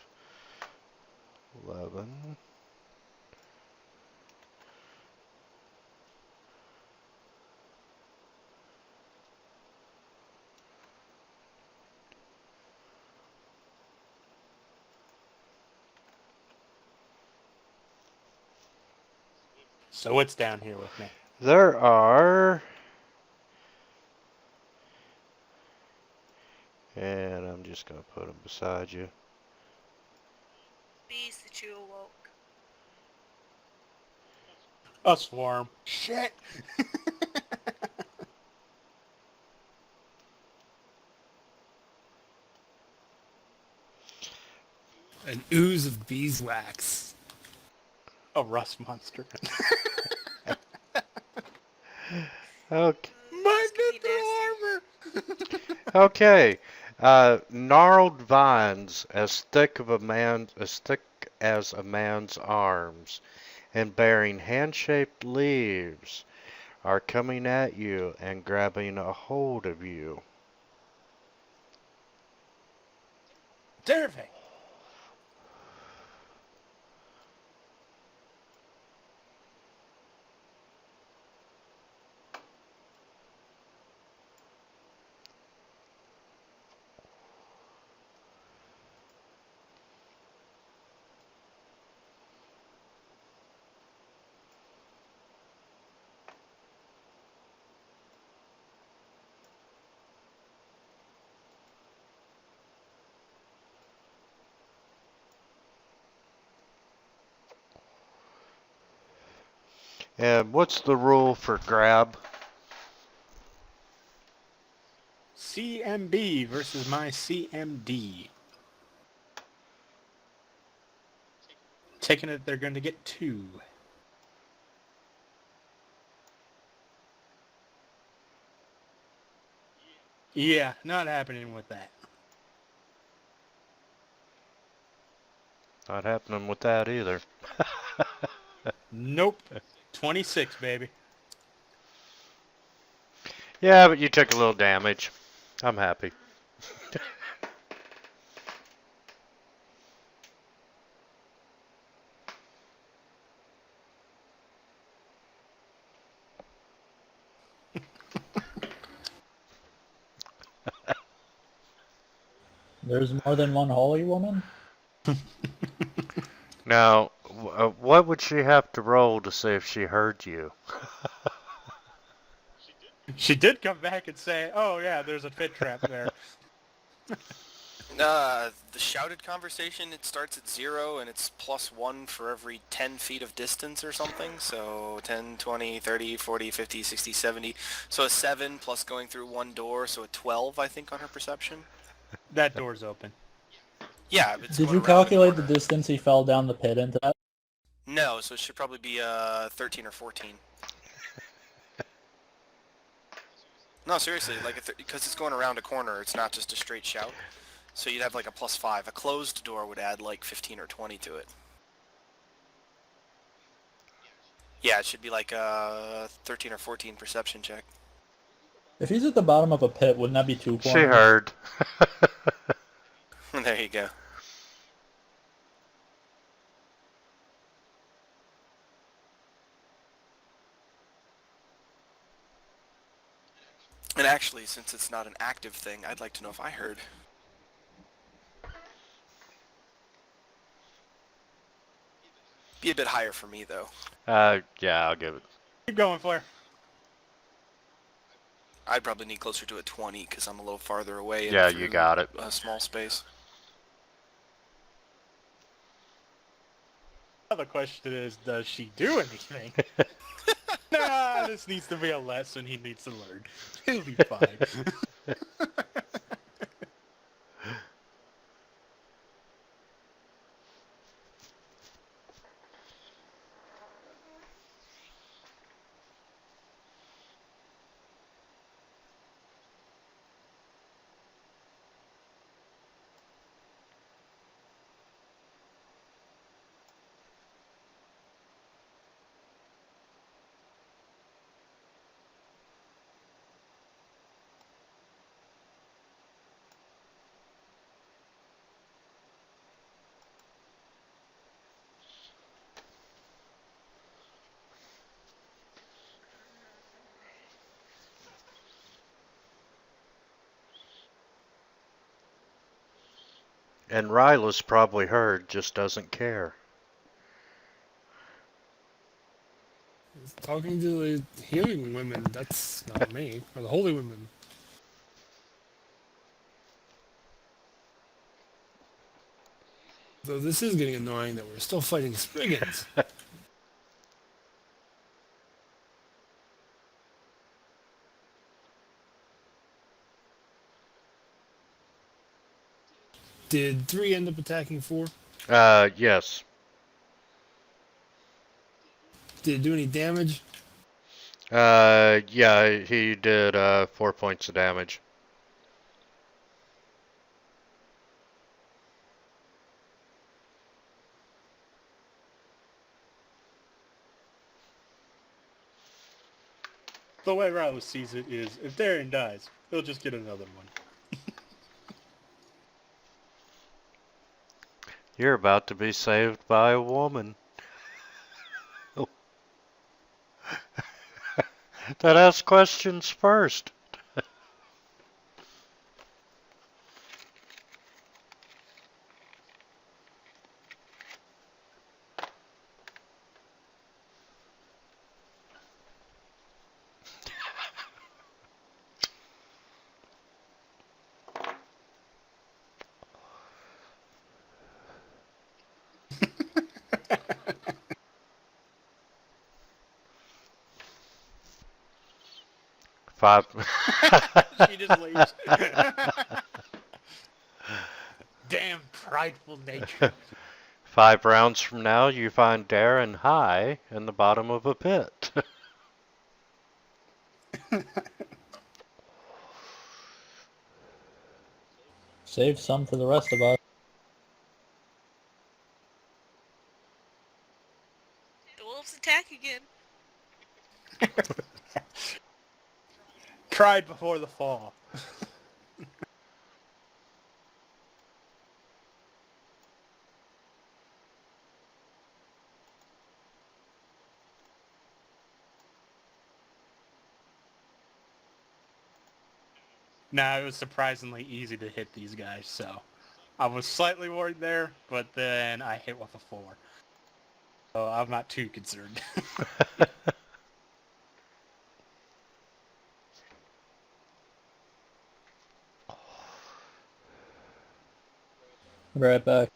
[SPEAKER 3] 11.
[SPEAKER 2] So what's down here with me?
[SPEAKER 3] There are... And I'm just gonna put them beside you.
[SPEAKER 7] Bees that you awoke.
[SPEAKER 2] A swarm. Shit!
[SPEAKER 1] An ooze of beeswax.
[SPEAKER 2] A rust monster.
[SPEAKER 3] Okay.
[SPEAKER 2] My
[SPEAKER 7] It's gonna be
[SPEAKER 2] mithril armor!
[SPEAKER 3] Okay. Gnarled vines as thick as a man's arms, and bearing hand-shaped leaves, are coming at you and grabbing a hold of you.
[SPEAKER 2] Terrific!
[SPEAKER 3] And what's the rule for grab?
[SPEAKER 2] CMB versus my CMD. Taking it, they're going to get 2. Yeah, not happening with that.
[SPEAKER 3] Not happening with that either.
[SPEAKER 2] Nope. 26, baby.
[SPEAKER 3] Yeah, but you took a little damage. I'm happy.
[SPEAKER 4] There's more than one holy woman?
[SPEAKER 3] Now, what would she have to roll to see if she heard you?
[SPEAKER 2] She did come back and say, oh yeah, there's a pit trap there.
[SPEAKER 5] The shouted conversation, it starts at 0 and it's +1 for every 10 feet of distance or something. So 10, 20, 30, 40, 50, 60, 70. So a 7 plus going through one door, so a 12, I think, on her perception.
[SPEAKER 2] That door's open.
[SPEAKER 5] Yeah, it's
[SPEAKER 4] Did
[SPEAKER 5] going
[SPEAKER 4] you
[SPEAKER 5] around the
[SPEAKER 4] calculate the
[SPEAKER 5] corner.
[SPEAKER 4] distance he fell down the pit into that?
[SPEAKER 5] No, so it should probably be 13 or 14. No, seriously, like because it's going around a corner, it's not just a straight shout. So you'd have like a +5. A closed door would add like 15 or 20 to it. Yeah, it should be like a 13 or 14 perception check.
[SPEAKER 4] If he's at the bottom of a pit, wouldn't that be 2
[SPEAKER 3] She
[SPEAKER 4] corners?
[SPEAKER 3] heard.
[SPEAKER 5] There you go. And actually, since it's not an active thing, I'd like to know if I heard. Be a bit higher for me, though.
[SPEAKER 3] Yeah, I'll give it.
[SPEAKER 2] Keep going, Flair.
[SPEAKER 5] I'd probably need closer to a 20 because I'm a little farther away.
[SPEAKER 3] Yeah,
[SPEAKER 5] and
[SPEAKER 3] you
[SPEAKER 5] through
[SPEAKER 3] got it.
[SPEAKER 5] a small space.
[SPEAKER 2] Now the question is, does she do anything? Nah, this needs to be a lesson he needs to learn. He'll be fine.
[SPEAKER 3] And Ryla's probably heard, just doesn't care.
[SPEAKER 1] Talking to the healing women, that's not me. Or the holy women. Though this is getting annoying that we're still fighting Spriggans. Did 3 end up attacking 4?
[SPEAKER 3] Yes.
[SPEAKER 1] Did it do any damage?
[SPEAKER 3] Yeah, he did, 4 points of damage.
[SPEAKER 2] The way Ralph sees it is, if Darren dies, he'll just get another one.
[SPEAKER 3] You're about to be saved by a woman. That asks questions first. Five.
[SPEAKER 2] She just leaves. Damn prideful nature.
[SPEAKER 3] 5 rounds from now, you find Darren high in the bottom of a pit.
[SPEAKER 4] Save some for the rest of us.
[SPEAKER 7] The wolves attack again.
[SPEAKER 2] Cried before the fall. Nah, it was surprisingly easy to hit these guys, so I was slightly worried there, but then I hit with a 4. So I'm not too concerned.
[SPEAKER 4] Be right back.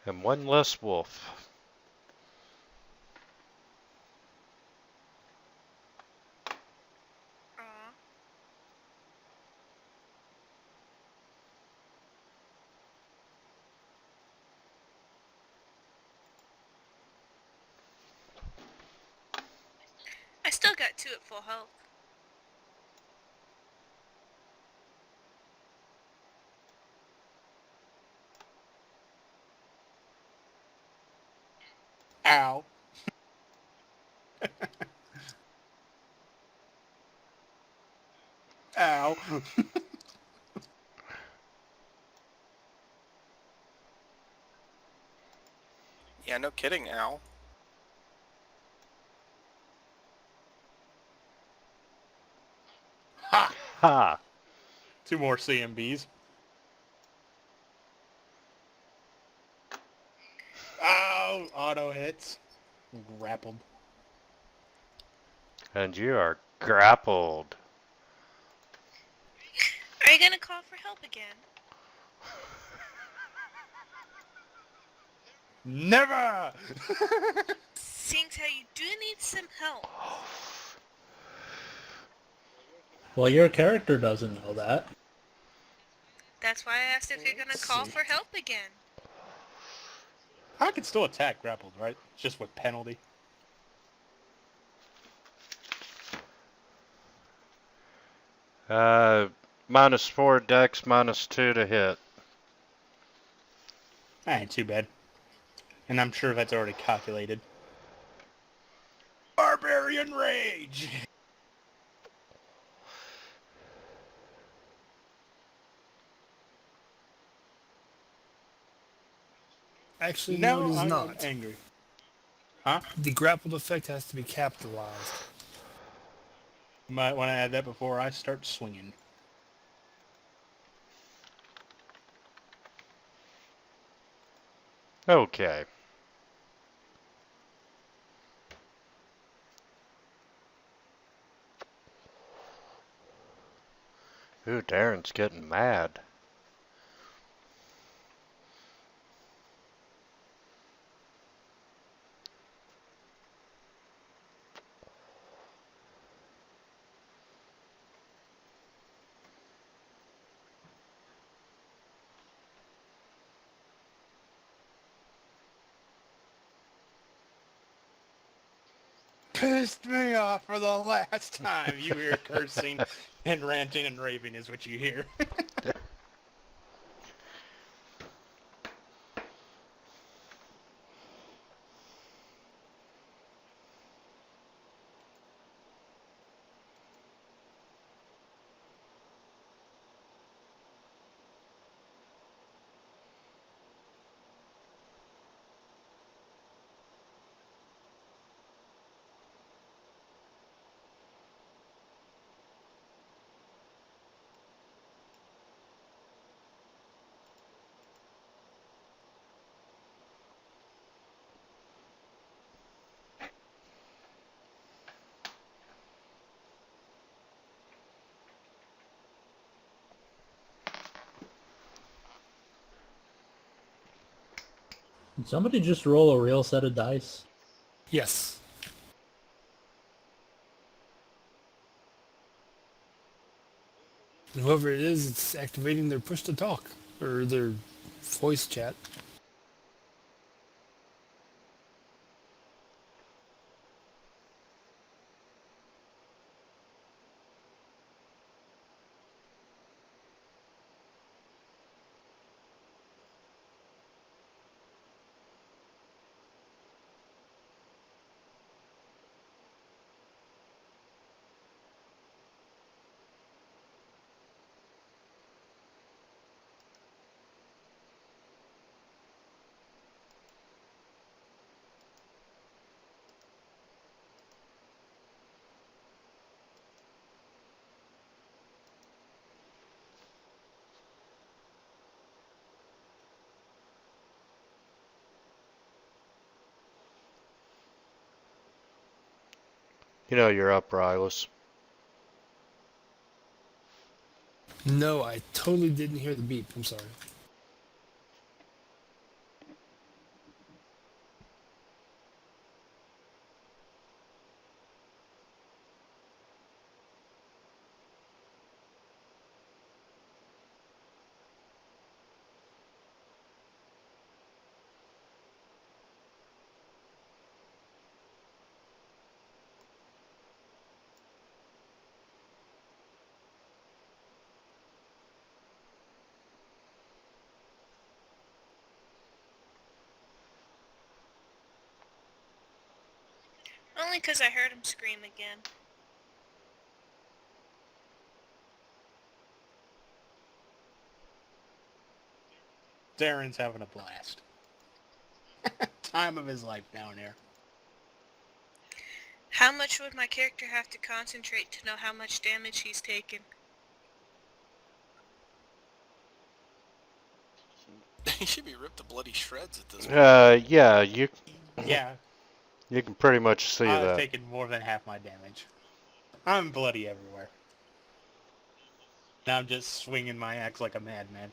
[SPEAKER 3] And one less wolf.
[SPEAKER 7] Aw. I still got 2 at full health.
[SPEAKER 2] Ow. Ow.
[SPEAKER 5] Yeah, no kidding, Al.
[SPEAKER 2] Ha!
[SPEAKER 3] Ha!
[SPEAKER 2] 2 more CMBs. Ow! Auto hits. Grappled.
[SPEAKER 3] And you are grappled.
[SPEAKER 7] Are you gonna call for help again?
[SPEAKER 2] Never!
[SPEAKER 7] Seeing how you do need some help.
[SPEAKER 4] Well, your character doesn't know that.
[SPEAKER 7] That's why I asked if you're gonna
[SPEAKER 2] Let's
[SPEAKER 7] call
[SPEAKER 2] see.
[SPEAKER 7] for help again.
[SPEAKER 2] I can still attack grappled, right? Just with penalty.
[SPEAKER 3] -4 dex, -2 to hit.
[SPEAKER 2] That ain't too bad. And I'm sure that's already calculated. Barbarian Rage!
[SPEAKER 1] Actually, no,
[SPEAKER 2] No,
[SPEAKER 1] it is
[SPEAKER 2] I'm
[SPEAKER 1] not.
[SPEAKER 2] angry. Huh?
[SPEAKER 1] The grappled effect has to be capitalized.
[SPEAKER 2] You might want to add that before I start swinging.
[SPEAKER 3] Okay. Ooh, Darren's getting mad.
[SPEAKER 2] Pissed me off for the last time. You hear cursing and ranting and raving is what you hear.
[SPEAKER 4] Did somebody just roll a real set of dice?
[SPEAKER 1] Yes. Whoever it is, it's activating their push to talk or their voice chat.
[SPEAKER 3] You know you're up, Rylus.
[SPEAKER 1] No, I totally didn't hear the beep. I'm sorry.
[SPEAKER 7] Only 'cause I heard him scream again.
[SPEAKER 2] Darren's having a blast. Time of his life down here.
[SPEAKER 7] How much would my character have to concentrate to know how much damage he's taken?
[SPEAKER 5] He should be ripped to bloody shreds at this point.
[SPEAKER 3] Yeah, you
[SPEAKER 2] Yeah,
[SPEAKER 3] can pretty much see
[SPEAKER 2] I've
[SPEAKER 3] that.
[SPEAKER 2] taken more than half my damage. I'm bloody everywhere. Now I'm just swinging my axe like a madman.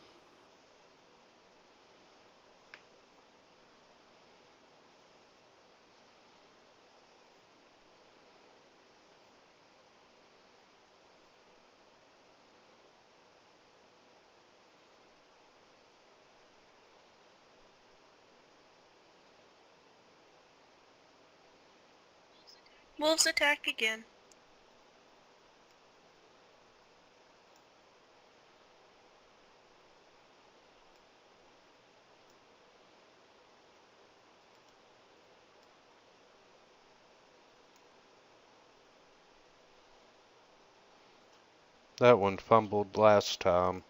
[SPEAKER 7] Wolves attack again.
[SPEAKER 3] That one fumbled last time.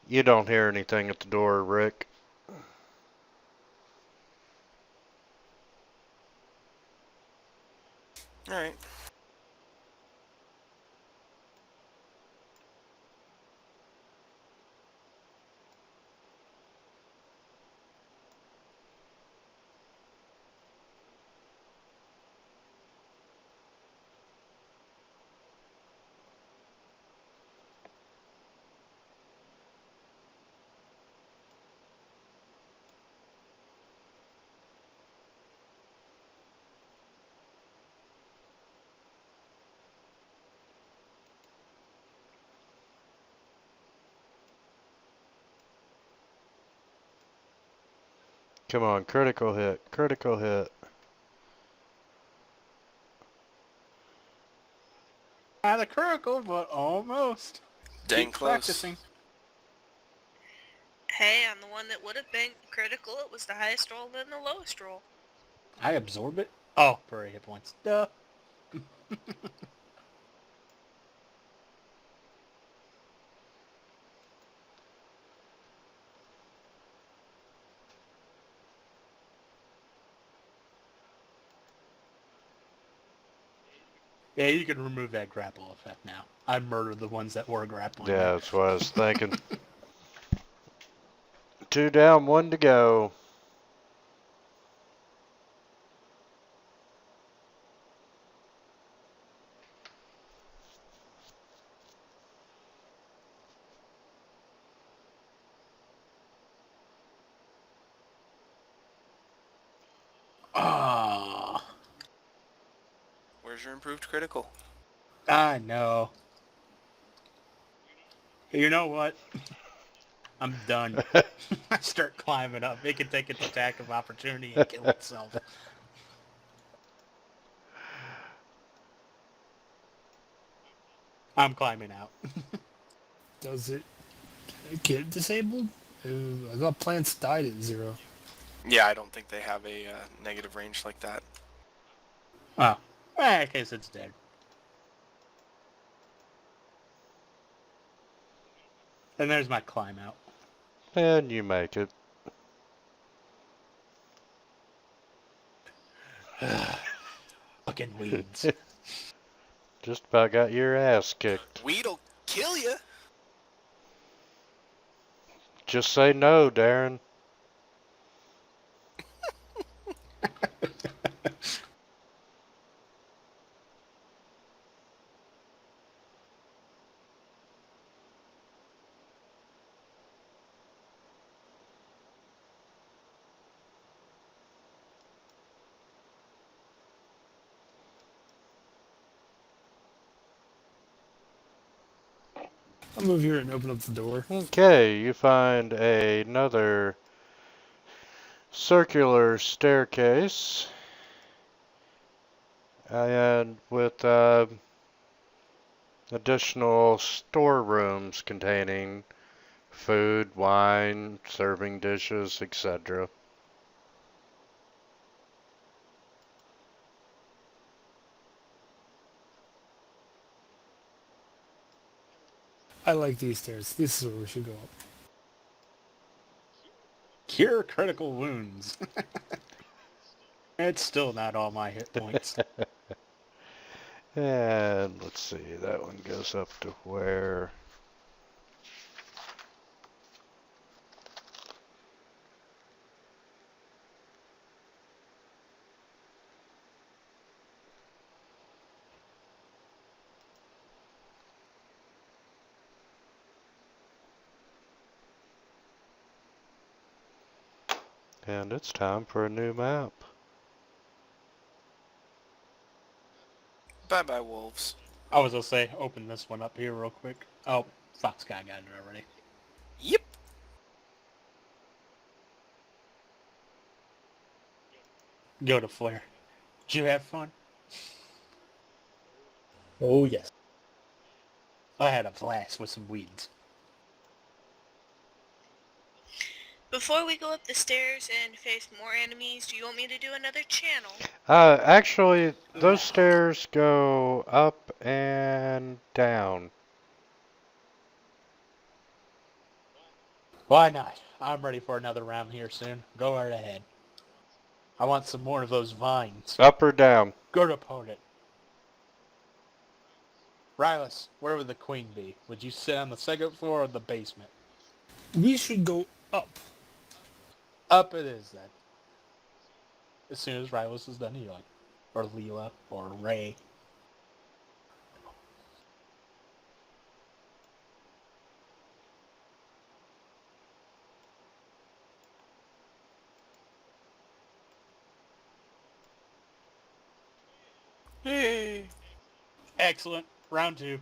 [SPEAKER 3] You don't hear anything at the door, Rick.
[SPEAKER 5] Alright.
[SPEAKER 3] Come on, critical hit, critical hit.
[SPEAKER 2] Not a critical, but almost.
[SPEAKER 5] Dang
[SPEAKER 2] Keep
[SPEAKER 5] close.
[SPEAKER 2] practicing.
[SPEAKER 7] Hey, on the one that would have been critical, it was the highest roll and the lowest roll.
[SPEAKER 2] I absorb it. Oh, per hit points. Duh. Yeah, you can remove that grapple effect now. I murdered the ones that were grappling.
[SPEAKER 3] Yeah,
[SPEAKER 2] me.
[SPEAKER 3] that's what I was thinking. 2 down, 1 to go.
[SPEAKER 2] Ah,
[SPEAKER 5] Where's your improved critical?
[SPEAKER 2] I know. You know what? I'm done. I start climbing up. It can take its attack of opportunity and kill itself. I'm climbing out.
[SPEAKER 1] Does it get disabled? I thought plants died at 0.
[SPEAKER 5] Yeah, I don't think they have a negative range like that.
[SPEAKER 2] Oh, in that case it's dead. And there's my climb out.
[SPEAKER 3] And you make it.
[SPEAKER 2] Fucking weeds.
[SPEAKER 3] Just about got your ass kicked.
[SPEAKER 5] Weed'll kill you.
[SPEAKER 3] Just say no, Darren.
[SPEAKER 1] I'll move here and open up the door.
[SPEAKER 3] Okay, you find another circular staircase. And with additional storerooms containing food, wine, serving dishes, etc.
[SPEAKER 1] I like these stairs. This is where we should go up.
[SPEAKER 2] Cure critical wounds. It's still not all my hit points.
[SPEAKER 3] And let's see, that one goes up to where? And it's time for a new map.
[SPEAKER 5] Bye-bye, wolves.
[SPEAKER 2] I was gonna say, open this one up here real quick. Oh, Fox Guy got it already.
[SPEAKER 5] Yep.
[SPEAKER 2] Go to Flare. Did you have fun?
[SPEAKER 4] Oh, yes.
[SPEAKER 2] I had a blast with some weeds.
[SPEAKER 7] Before we go up the stairs and face more enemies, do you want me to do another channel?
[SPEAKER 3] Actually, those stairs go up and down.
[SPEAKER 2] Why not? I'm ready for another round here soon. Go right ahead. I want some more of those vines.
[SPEAKER 3] Up or down?
[SPEAKER 2] Good opponent. Rylus, where would the queen be? Would you sit on the second floor or the basement?
[SPEAKER 1] We should go up.
[SPEAKER 2] Up it is then. As soon as Rylus is done healing. Or Leela, or Ray.
[SPEAKER 5] Hey.
[SPEAKER 2] Excellent. Round 2.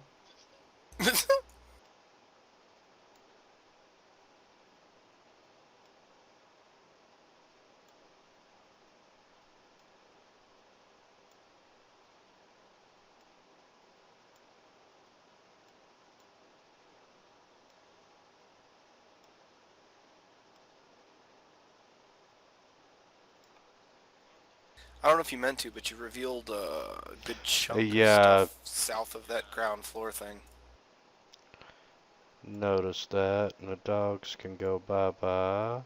[SPEAKER 5] I don't know if you meant to, but you revealed a good chunk
[SPEAKER 3] Yeah.
[SPEAKER 5] of stuff south of that ground floor thing.
[SPEAKER 3] Notice that, and the dogs can go bye-bye.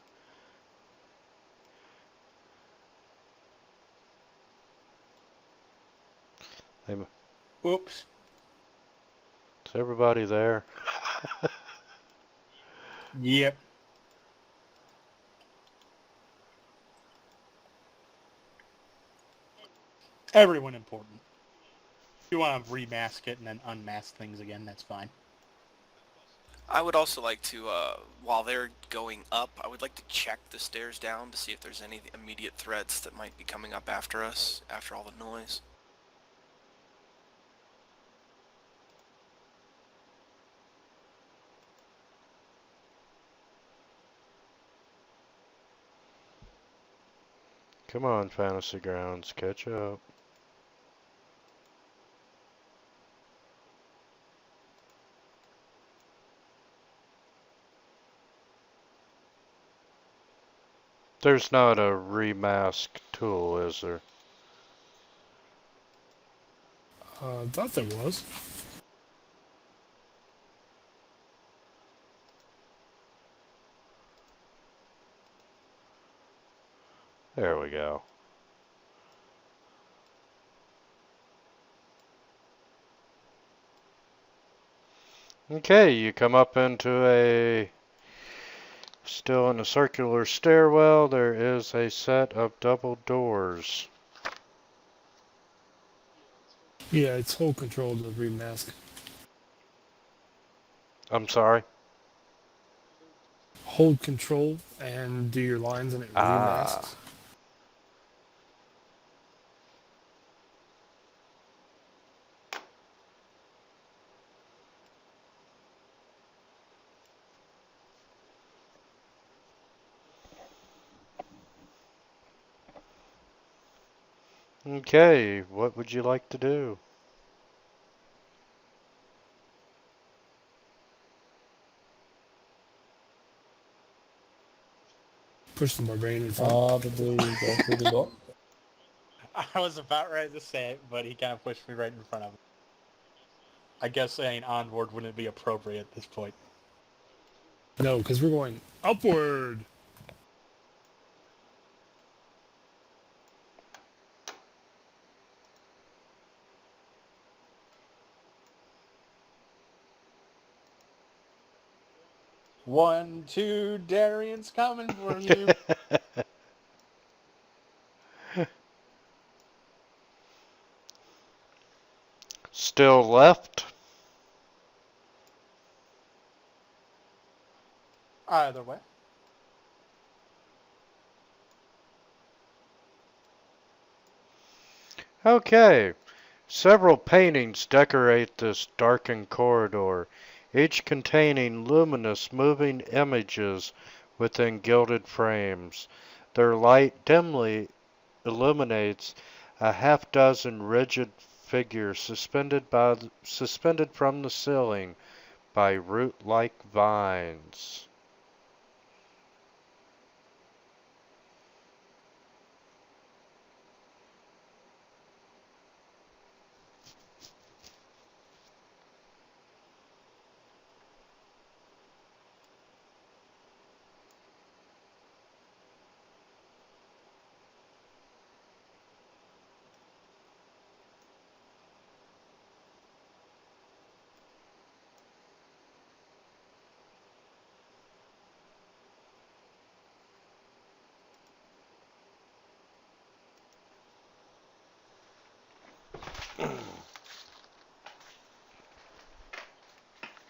[SPEAKER 2] Oops.
[SPEAKER 3] Is everybody there?
[SPEAKER 2] Yep. Everyone important. If you want to remask it and then unmask things again, that's fine.
[SPEAKER 5] I would also like to, while they're going up, I would like to check the stairs down to see if there's any immediate threats that might be coming up after us, after all the noise.
[SPEAKER 3] Come on, Fantasy Grounds, catch up. There's not a remask tool, is there?
[SPEAKER 1] I thought there was.
[SPEAKER 3] There we go. Okay, you come up into a, still in a circular stairwell, there is a set of double doors.
[SPEAKER 1] Yeah, it's hold control to remask.
[SPEAKER 3] I'm sorry?
[SPEAKER 1] Hold control and do your lines and it
[SPEAKER 3] Ah.
[SPEAKER 1] remasks.
[SPEAKER 3] Okay, what would you like to do?
[SPEAKER 1] Push the barbarian in front.
[SPEAKER 4] Probably go through the door.
[SPEAKER 2] I was about ready to say it, but he kind of pushed me right in front of him. I guess saying onward wouldn't be appropriate at this point.
[SPEAKER 1] No, because we're going upward.
[SPEAKER 2] One, two, Darian's coming for you.
[SPEAKER 3] Still left?
[SPEAKER 2] Either way.
[SPEAKER 3] Okay. Several paintings decorate this darkened corridor, each containing luminous moving images within gilded frames. Their light dimly illuminates a half-dozen rigid figures suspended from the ceiling by root-like vines.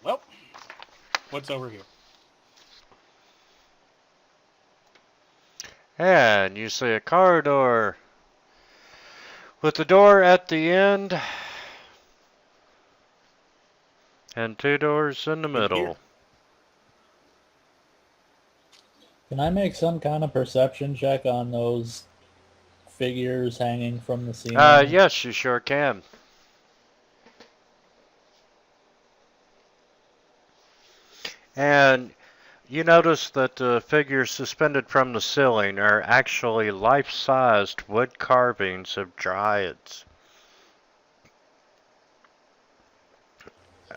[SPEAKER 2] Well, what's over here?
[SPEAKER 3] And you see a corridor with the door at the end and two doors in the
[SPEAKER 2] Here.
[SPEAKER 3] middle.
[SPEAKER 4] Can I make some kind of perception check on those figures hanging from the ceiling?
[SPEAKER 3] Yes, you sure can. And you notice that the figures suspended from the ceiling are actually life-sized wood carvings of dryads.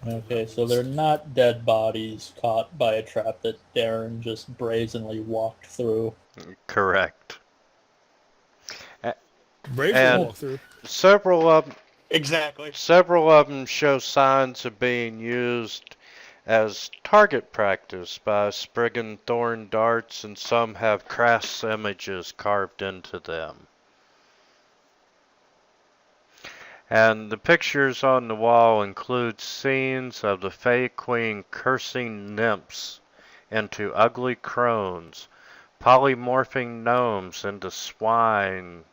[SPEAKER 4] Okay, so they're not dead bodies caught by a trap that Darren just brazenly walked through.
[SPEAKER 3] Correct.
[SPEAKER 1] Bravely
[SPEAKER 3] And
[SPEAKER 1] walk through.
[SPEAKER 3] several of
[SPEAKER 2] Exactly.
[SPEAKER 3] them show signs of being used as target practice by Spriggan thorn darts, and some have crass images carved into them. And the pictures on the wall include scenes of the Fey Queen cursing nymphs into ugly crones, polymorphing gnomes into swine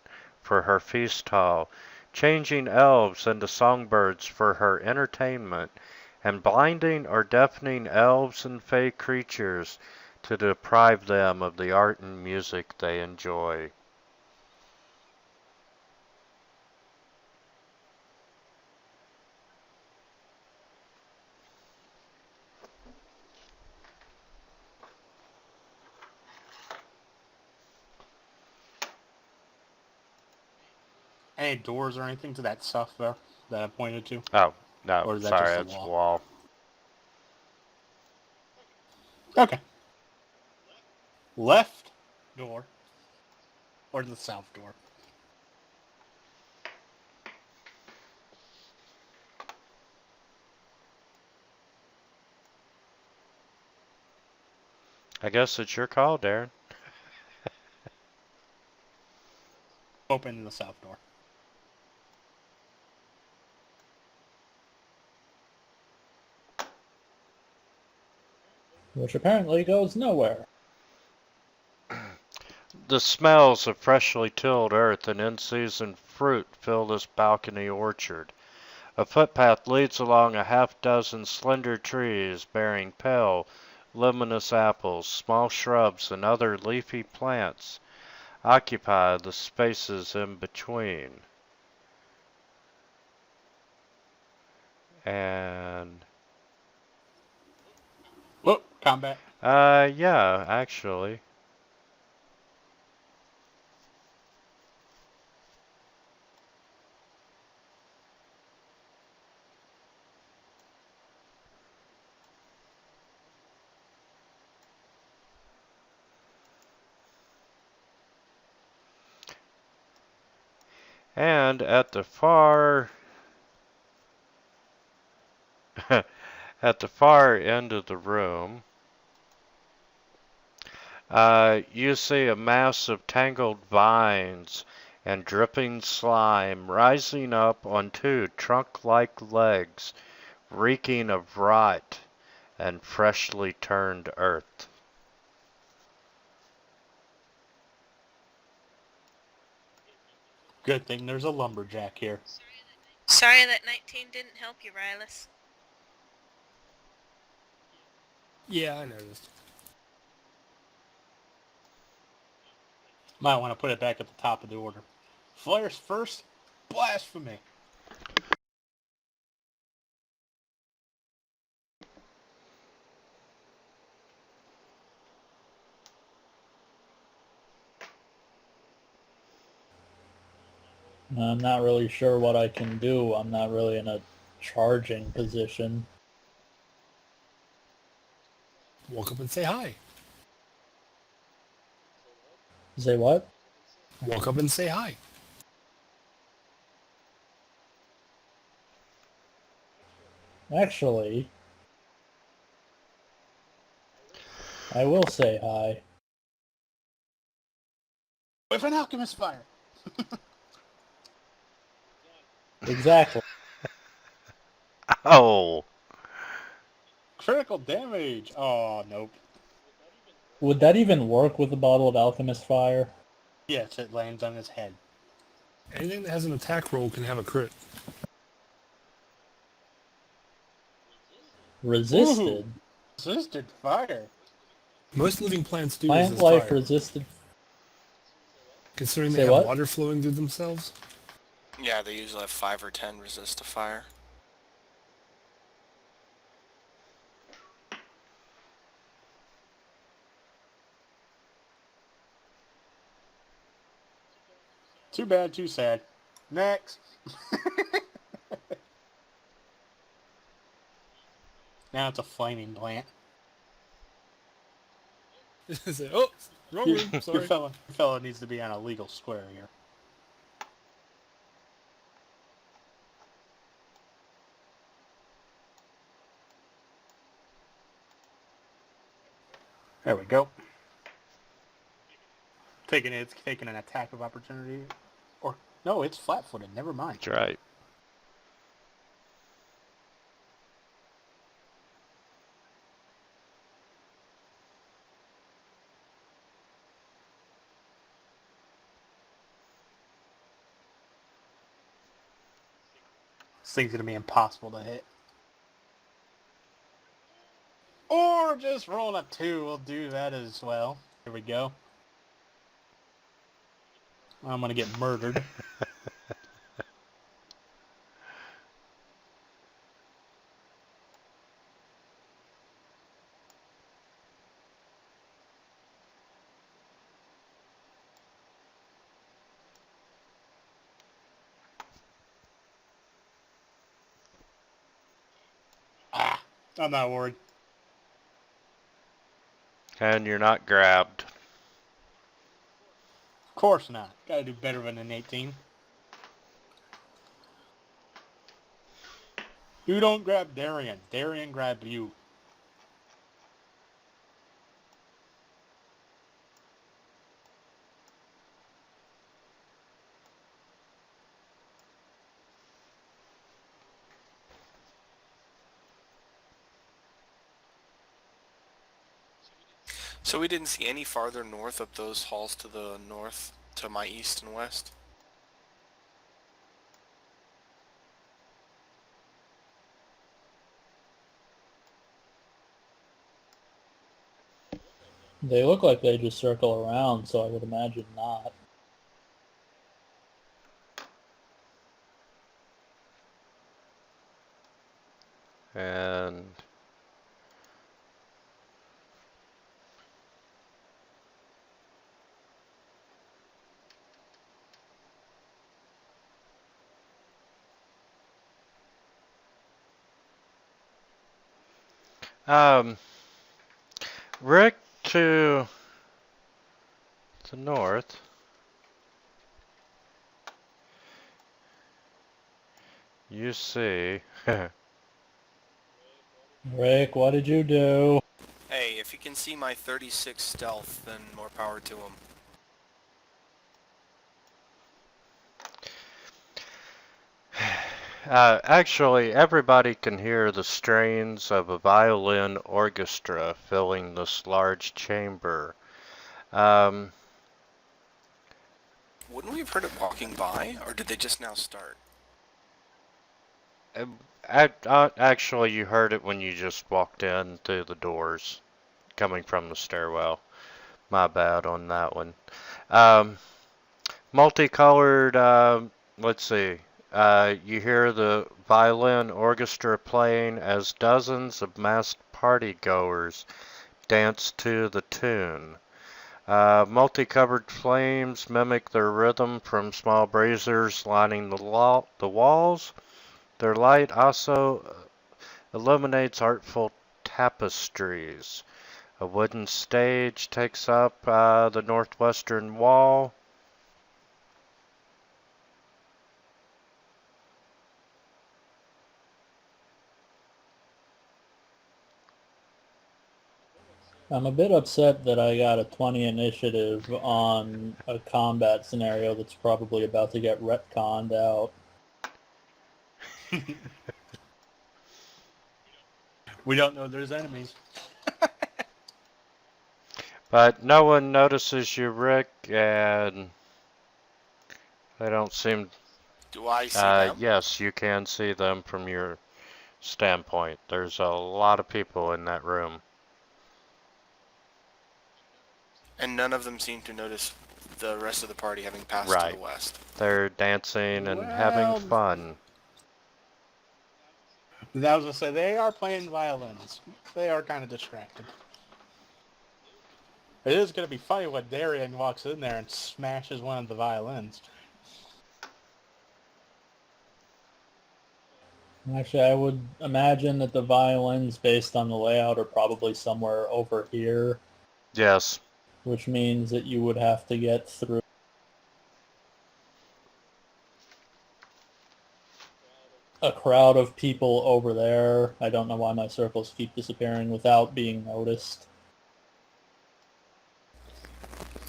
[SPEAKER 3] for her feast hall, changing elves into songbirds for her entertainment, and blinding or deafening elves and fey creatures to deprive them of the art and music they enjoy.
[SPEAKER 2] Any doors or anything to that stuff there that I pointed to?
[SPEAKER 3] Oh, no,
[SPEAKER 2] Or is that
[SPEAKER 3] sorry,
[SPEAKER 2] just a
[SPEAKER 3] it's
[SPEAKER 2] wall?
[SPEAKER 3] wall.
[SPEAKER 2] Okay. Left door or the south door.
[SPEAKER 3] I guess it's your call, Darren.
[SPEAKER 2] Open the south door.
[SPEAKER 4] Which apparently goes nowhere.
[SPEAKER 3] The smells of freshly tilled earth and in-season fruit fill this balcony orchard. A footpath leads along a half-dozen slender trees bearing pale, luminous apples. Small shrubs and other leafy plants occupy the spaces in between. And
[SPEAKER 2] Whoop, combat.
[SPEAKER 3] yeah, actually. And at the far at the far end of the room, you see a mass of tangled vines and dripping slime rising up on two trunk-like legs, reeking of rot and freshly turned earth.
[SPEAKER 2] Good thing there's a lumberjack here.
[SPEAKER 7] Sorry that 19 didn't help you, Rylus.
[SPEAKER 1] Yeah, I noticed.
[SPEAKER 2] Might want to put it back at the top of the order. Flares first, blasphemy.
[SPEAKER 4] I'm not really sure what I can do. I'm not really in a charging position.
[SPEAKER 1] Walk up and say hi.
[SPEAKER 4] Say what?
[SPEAKER 1] Walk up and say hi.
[SPEAKER 4] Actually, I will say hi.
[SPEAKER 2] With an alchemist fire.
[SPEAKER 4] Exactly.
[SPEAKER 3] Oh,
[SPEAKER 2] Critical damage. Oh, nope.
[SPEAKER 4] Would that even work with a bottle of Alchemist Fire?
[SPEAKER 2] Yes, it lands on his head.
[SPEAKER 1] Anything that has an attack roll can have a crit.
[SPEAKER 4] Resisted?
[SPEAKER 2] Resisted fire.
[SPEAKER 1] Most living plants do
[SPEAKER 4] Plant
[SPEAKER 1] resist
[SPEAKER 4] life
[SPEAKER 1] fire.
[SPEAKER 4] resisted.
[SPEAKER 1] Considering
[SPEAKER 4] Say
[SPEAKER 1] they have
[SPEAKER 4] what?
[SPEAKER 1] water flowing through themselves.
[SPEAKER 5] Yeah, they usually have 5 or 10 resist to fire.
[SPEAKER 2] Too bad, too sad. Next. Now it's a flaming plant.
[SPEAKER 1] Say, oh, wrong room.
[SPEAKER 2] Your
[SPEAKER 1] Sorry.
[SPEAKER 2] fella needs to be on a legal square here. There we go. It's taking an attack of opportunity. Or no, it's flat-footed. Never mind.
[SPEAKER 3] that's right.
[SPEAKER 2] This thing's gonna be impossible to hit. Or just roll a 2. We'll do that as well. Here we go. I'm gonna get murdered. Ah, I'm not worried.
[SPEAKER 3] And you're not grabbed.
[SPEAKER 2] Of course not. Gotta do better than an 18. You don't grab Darian. Darian grabbed you.
[SPEAKER 5] So we didn't see any farther north up those halls to the north, to my east and west?
[SPEAKER 4] They look like they just circle around, so I would imagine not.
[SPEAKER 3] And Rick, to the north, you see
[SPEAKER 4] Rick, what did you do?
[SPEAKER 5] Hey, if you can see my 36 stealth, then more power to him.
[SPEAKER 3] actually, everybody can hear the strains of a violin orchestra filling this large chamber. Um,
[SPEAKER 5] Wouldn't we have heard it walking by, or did they just now start?
[SPEAKER 3] Actually, you heard it when you just walked in through the doors, coming from the stairwell. My bad on that one. Multicolored, let's see. You hear the violin orchestra playing as dozens of masked partygoers dance to the tune. Multicolored flames mimic their rhythm from small braziers lining the walls. Their light also illuminates artful tapestries. A wooden stage takes up the northwestern wall.
[SPEAKER 4] I'm a bit upset that I got a 20 initiative on a combat scenario that's probably about to get retconned out.
[SPEAKER 2] We don't know there's enemies.
[SPEAKER 3] But no one notices you, Rick, and they don't seem...
[SPEAKER 5] Do I see them?
[SPEAKER 3] Yes, you can see them from your standpoint. There's a lot of people in that room.
[SPEAKER 5] And none of them seem to notice the rest of the party having passed to
[SPEAKER 3] Right.
[SPEAKER 5] the west.
[SPEAKER 3] They're dancing and having fun.
[SPEAKER 2] I was gonna say, they are playing violins. They are kind of distracted. It is gonna be funny when Darian walks in there and smashes one of the violins.
[SPEAKER 4] Actually, I would imagine that the violins, based on the layout, are probably somewhere over here,
[SPEAKER 3] Yes.
[SPEAKER 4] which means that you would have to get through a crowd of people over there. I don't know why my circles keep disappearing without being noticed.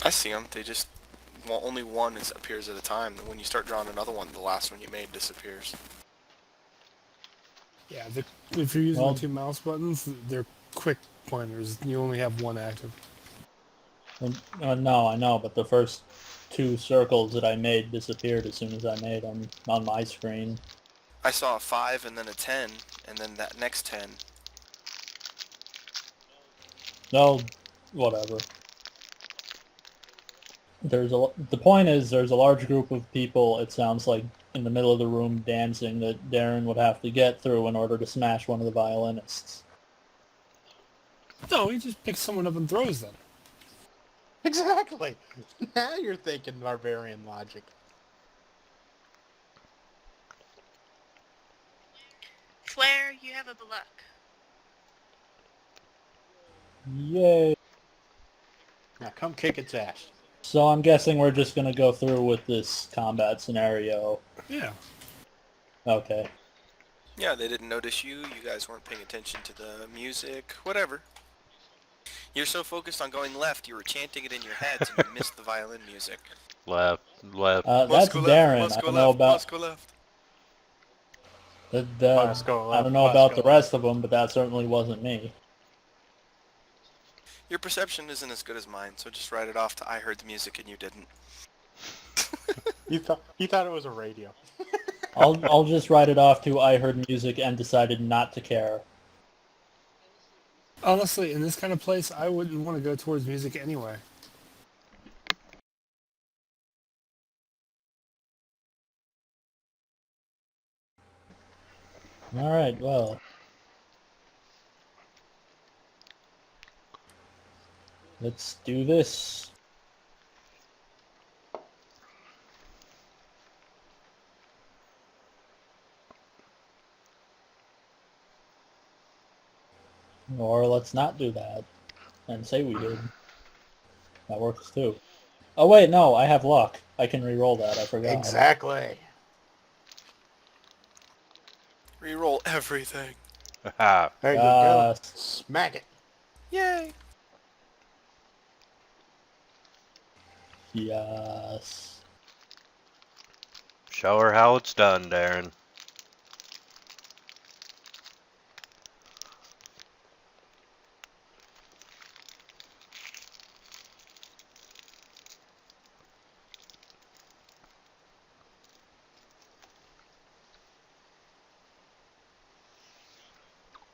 [SPEAKER 5] I see them. They just... Well, only one appears at a time. When you start drawing another one, the last one you made disappears.
[SPEAKER 1] Yeah, if you're using
[SPEAKER 4] Well-
[SPEAKER 1] the two mouse buttons, they're quick pointers. You only have one active.
[SPEAKER 4] No, I know, but the first two circles that I made disappeared as soon as I made them on my screen.
[SPEAKER 5] I saw a 5 and then a 10, and then that next 10.
[SPEAKER 4] No, whatever. The point is, there's a large group of people, it sounds like, in the middle of the room dancing that Darren would have to get through in order to smash one of the violinists.
[SPEAKER 1] No, he just picks someone up and throws them.
[SPEAKER 2] Exactly. Now you're thinking barbarian logic.
[SPEAKER 7] Flare, you have a luck.
[SPEAKER 4] Yay.
[SPEAKER 2] Now come kick its ass.
[SPEAKER 4] So I'm guessing we're just gonna go through with this combat scenario.
[SPEAKER 1] Yeah.
[SPEAKER 4] Okay.
[SPEAKER 5] Yeah, they didn't notice you. You guys weren't paying attention to the music. Whatever. You're so focused on going left, you were chanting it in your heads and you missed the violin music.
[SPEAKER 3] Left, left.
[SPEAKER 4] That's
[SPEAKER 5] Must go left,
[SPEAKER 4] Darren.
[SPEAKER 5] must
[SPEAKER 4] I
[SPEAKER 5] go
[SPEAKER 4] don't know
[SPEAKER 5] left,
[SPEAKER 4] about
[SPEAKER 5] must go left.
[SPEAKER 2] Must go
[SPEAKER 4] I
[SPEAKER 2] left,
[SPEAKER 4] don't know
[SPEAKER 2] must
[SPEAKER 4] about
[SPEAKER 2] go
[SPEAKER 4] the rest of them, but that certainly wasn't me.
[SPEAKER 5] Your perception isn't as good as mine, so just write it off to I heard the music and you didn't.
[SPEAKER 2] He thought it was a radio.
[SPEAKER 4] I'll just write it off to I heard music and decided not to care.
[SPEAKER 1] Honestly, in this kind of place, I wouldn't want to go towards music anyway.
[SPEAKER 4] All right. Well. Let's do this. Or let's not do that and say we did. That works too. Oh wait, no, I have luck. I can re-roll that. I forgot.
[SPEAKER 2] Exactly.
[SPEAKER 5] Reroll everything.
[SPEAKER 3] Ha.
[SPEAKER 2] There you go.
[SPEAKER 4] Yes.
[SPEAKER 2] Smack it.
[SPEAKER 5] Yay!
[SPEAKER 4] Yes.
[SPEAKER 3] Show her how it's done, Darren.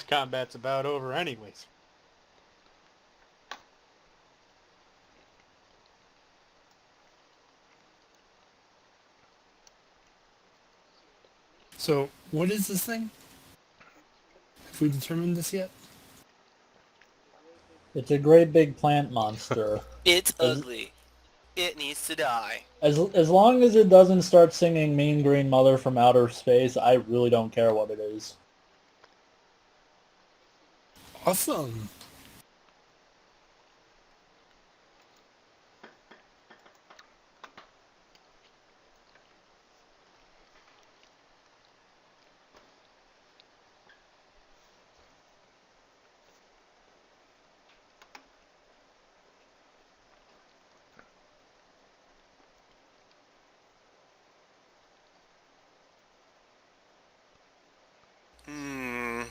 [SPEAKER 2] Combat's about over anyways.
[SPEAKER 1] So, what is this thing? Have we determined this yet?
[SPEAKER 4] It's a great big plant monster.
[SPEAKER 5] It's
[SPEAKER 4] As-
[SPEAKER 5] ugly. It needs to die.
[SPEAKER 4] As long as it doesn't start singing Mean Green Mother from Outer Space, I really don't care what it is.
[SPEAKER 1] Awesome.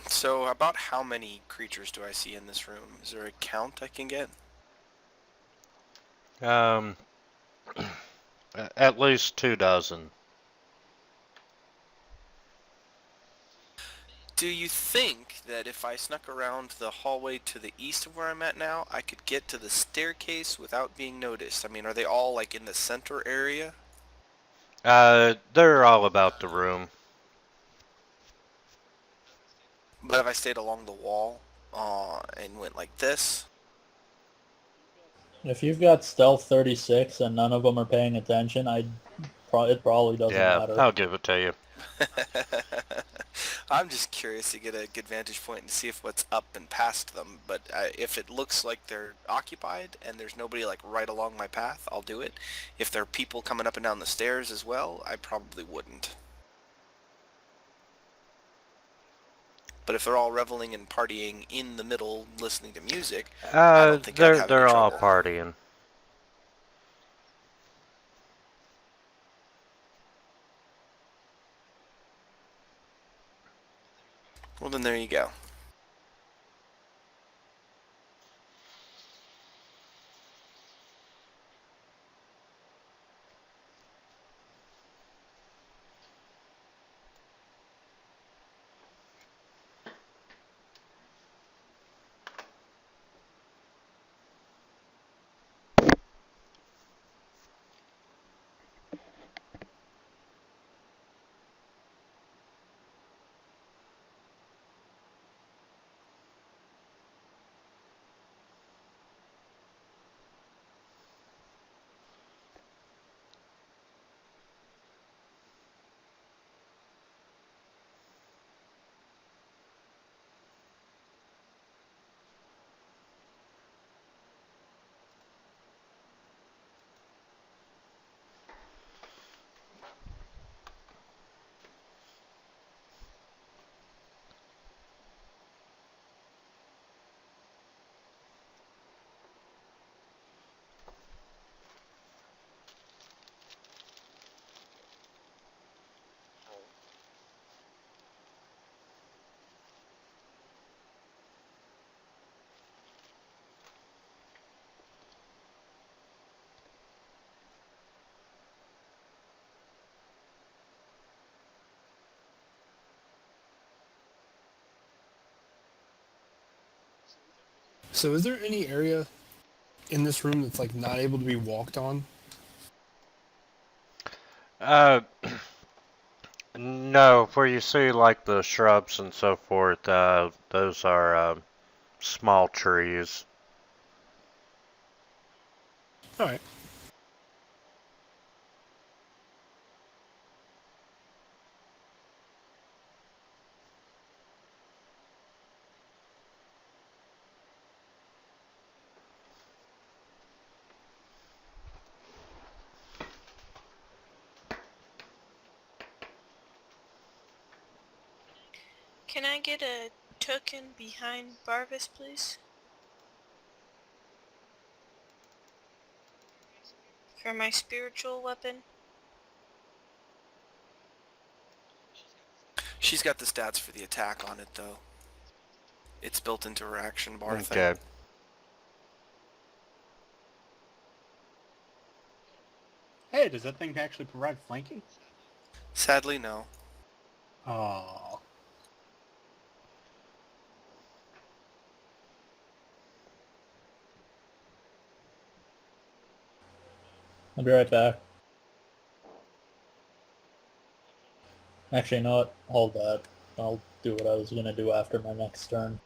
[SPEAKER 5] So about how many creatures do I see in this room? Is there a count I can get?
[SPEAKER 3] At least 24.
[SPEAKER 5] Do you think that if I snuck around the hallway to the east of where I'm at now, I could get to the staircase without being noticed? I mean, are they all like in the center area?
[SPEAKER 3] They're all about the room.
[SPEAKER 5] But if I stayed along the wall and went like this?
[SPEAKER 4] If you've got Stealth 36 and none of them are paying attention, it probably doesn't
[SPEAKER 3] Yeah,
[SPEAKER 4] matter.
[SPEAKER 3] I'll give it to you.
[SPEAKER 5] I'm just curious to get a good vantage point and see if what's up and past them. But if it looks like they're occupied and there's nobody like right along my path, I'll do it. If there are people coming up and down the stairs as well, I probably wouldn't. But if they're all reveling and partying in the middle, listening to music, I don't think I'd have
[SPEAKER 3] They're
[SPEAKER 5] any
[SPEAKER 3] all
[SPEAKER 5] trouble.
[SPEAKER 3] partying.
[SPEAKER 5] Well, then there you go.
[SPEAKER 1] So is there any area in this room that's like not able to be walked on?
[SPEAKER 3] Uh, no, where you see like the shrubs and so forth, those are small trees.
[SPEAKER 1] All right.
[SPEAKER 7] Can I get a token behind Barvis, please? For my spiritual weapon?
[SPEAKER 5] She's got the stats for the attack on it, though. It's built into her action bar thing.
[SPEAKER 3] Okay.
[SPEAKER 2] Hey, does that thing actually provide flanking?
[SPEAKER 5] Sadly, no.
[SPEAKER 2] Oh.
[SPEAKER 4] I'll be right back. Actually, you know what? Hold that. I'll do what I was gonna do after my next turn.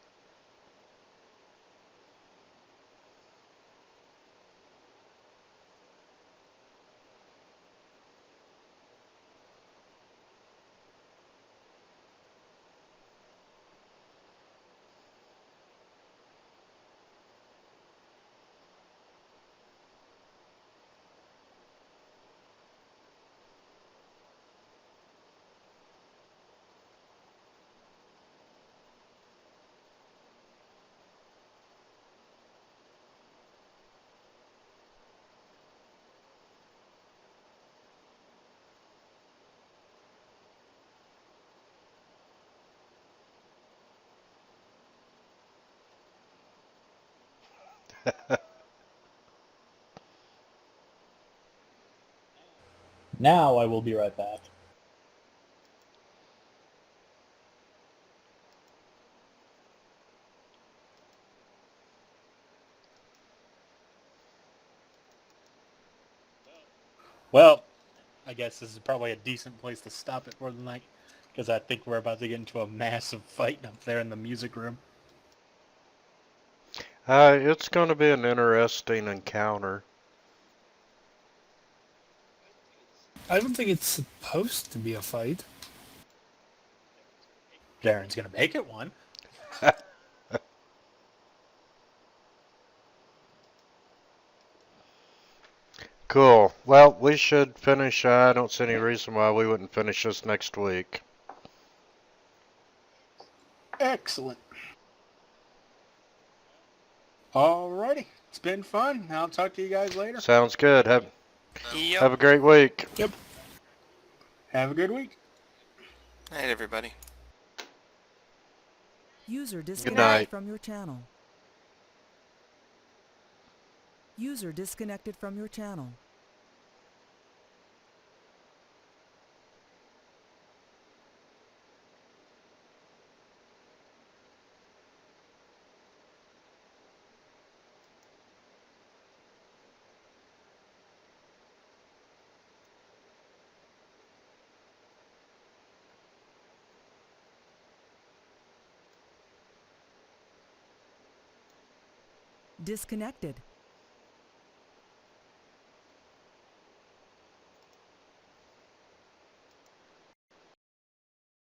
[SPEAKER 4] Now I will be right back.
[SPEAKER 2] Well, I guess this is probably a decent place to stop it for the night, because I think we're about to get into a massive fight up there in the music room.
[SPEAKER 3] It's going to be an interesting encounter.
[SPEAKER 1] I don't think it's supposed to be a fight.
[SPEAKER 2] Darren's gonna make it one.
[SPEAKER 3] Cool. Well, we should finish. I don't see any reason why we wouldn't finish this next week.
[SPEAKER 2] Excellent. Alrighty. It's been fun. I'll talk to you guys later.
[SPEAKER 3] Sounds good. Have
[SPEAKER 5] Yep.
[SPEAKER 3] a great week.
[SPEAKER 1] Yep.
[SPEAKER 2] Have a good week.
[SPEAKER 5] Night, everybody.
[SPEAKER 6] User
[SPEAKER 3] night.
[SPEAKER 6] disconnected from your channel. User disconnected from your channel. Disconnected.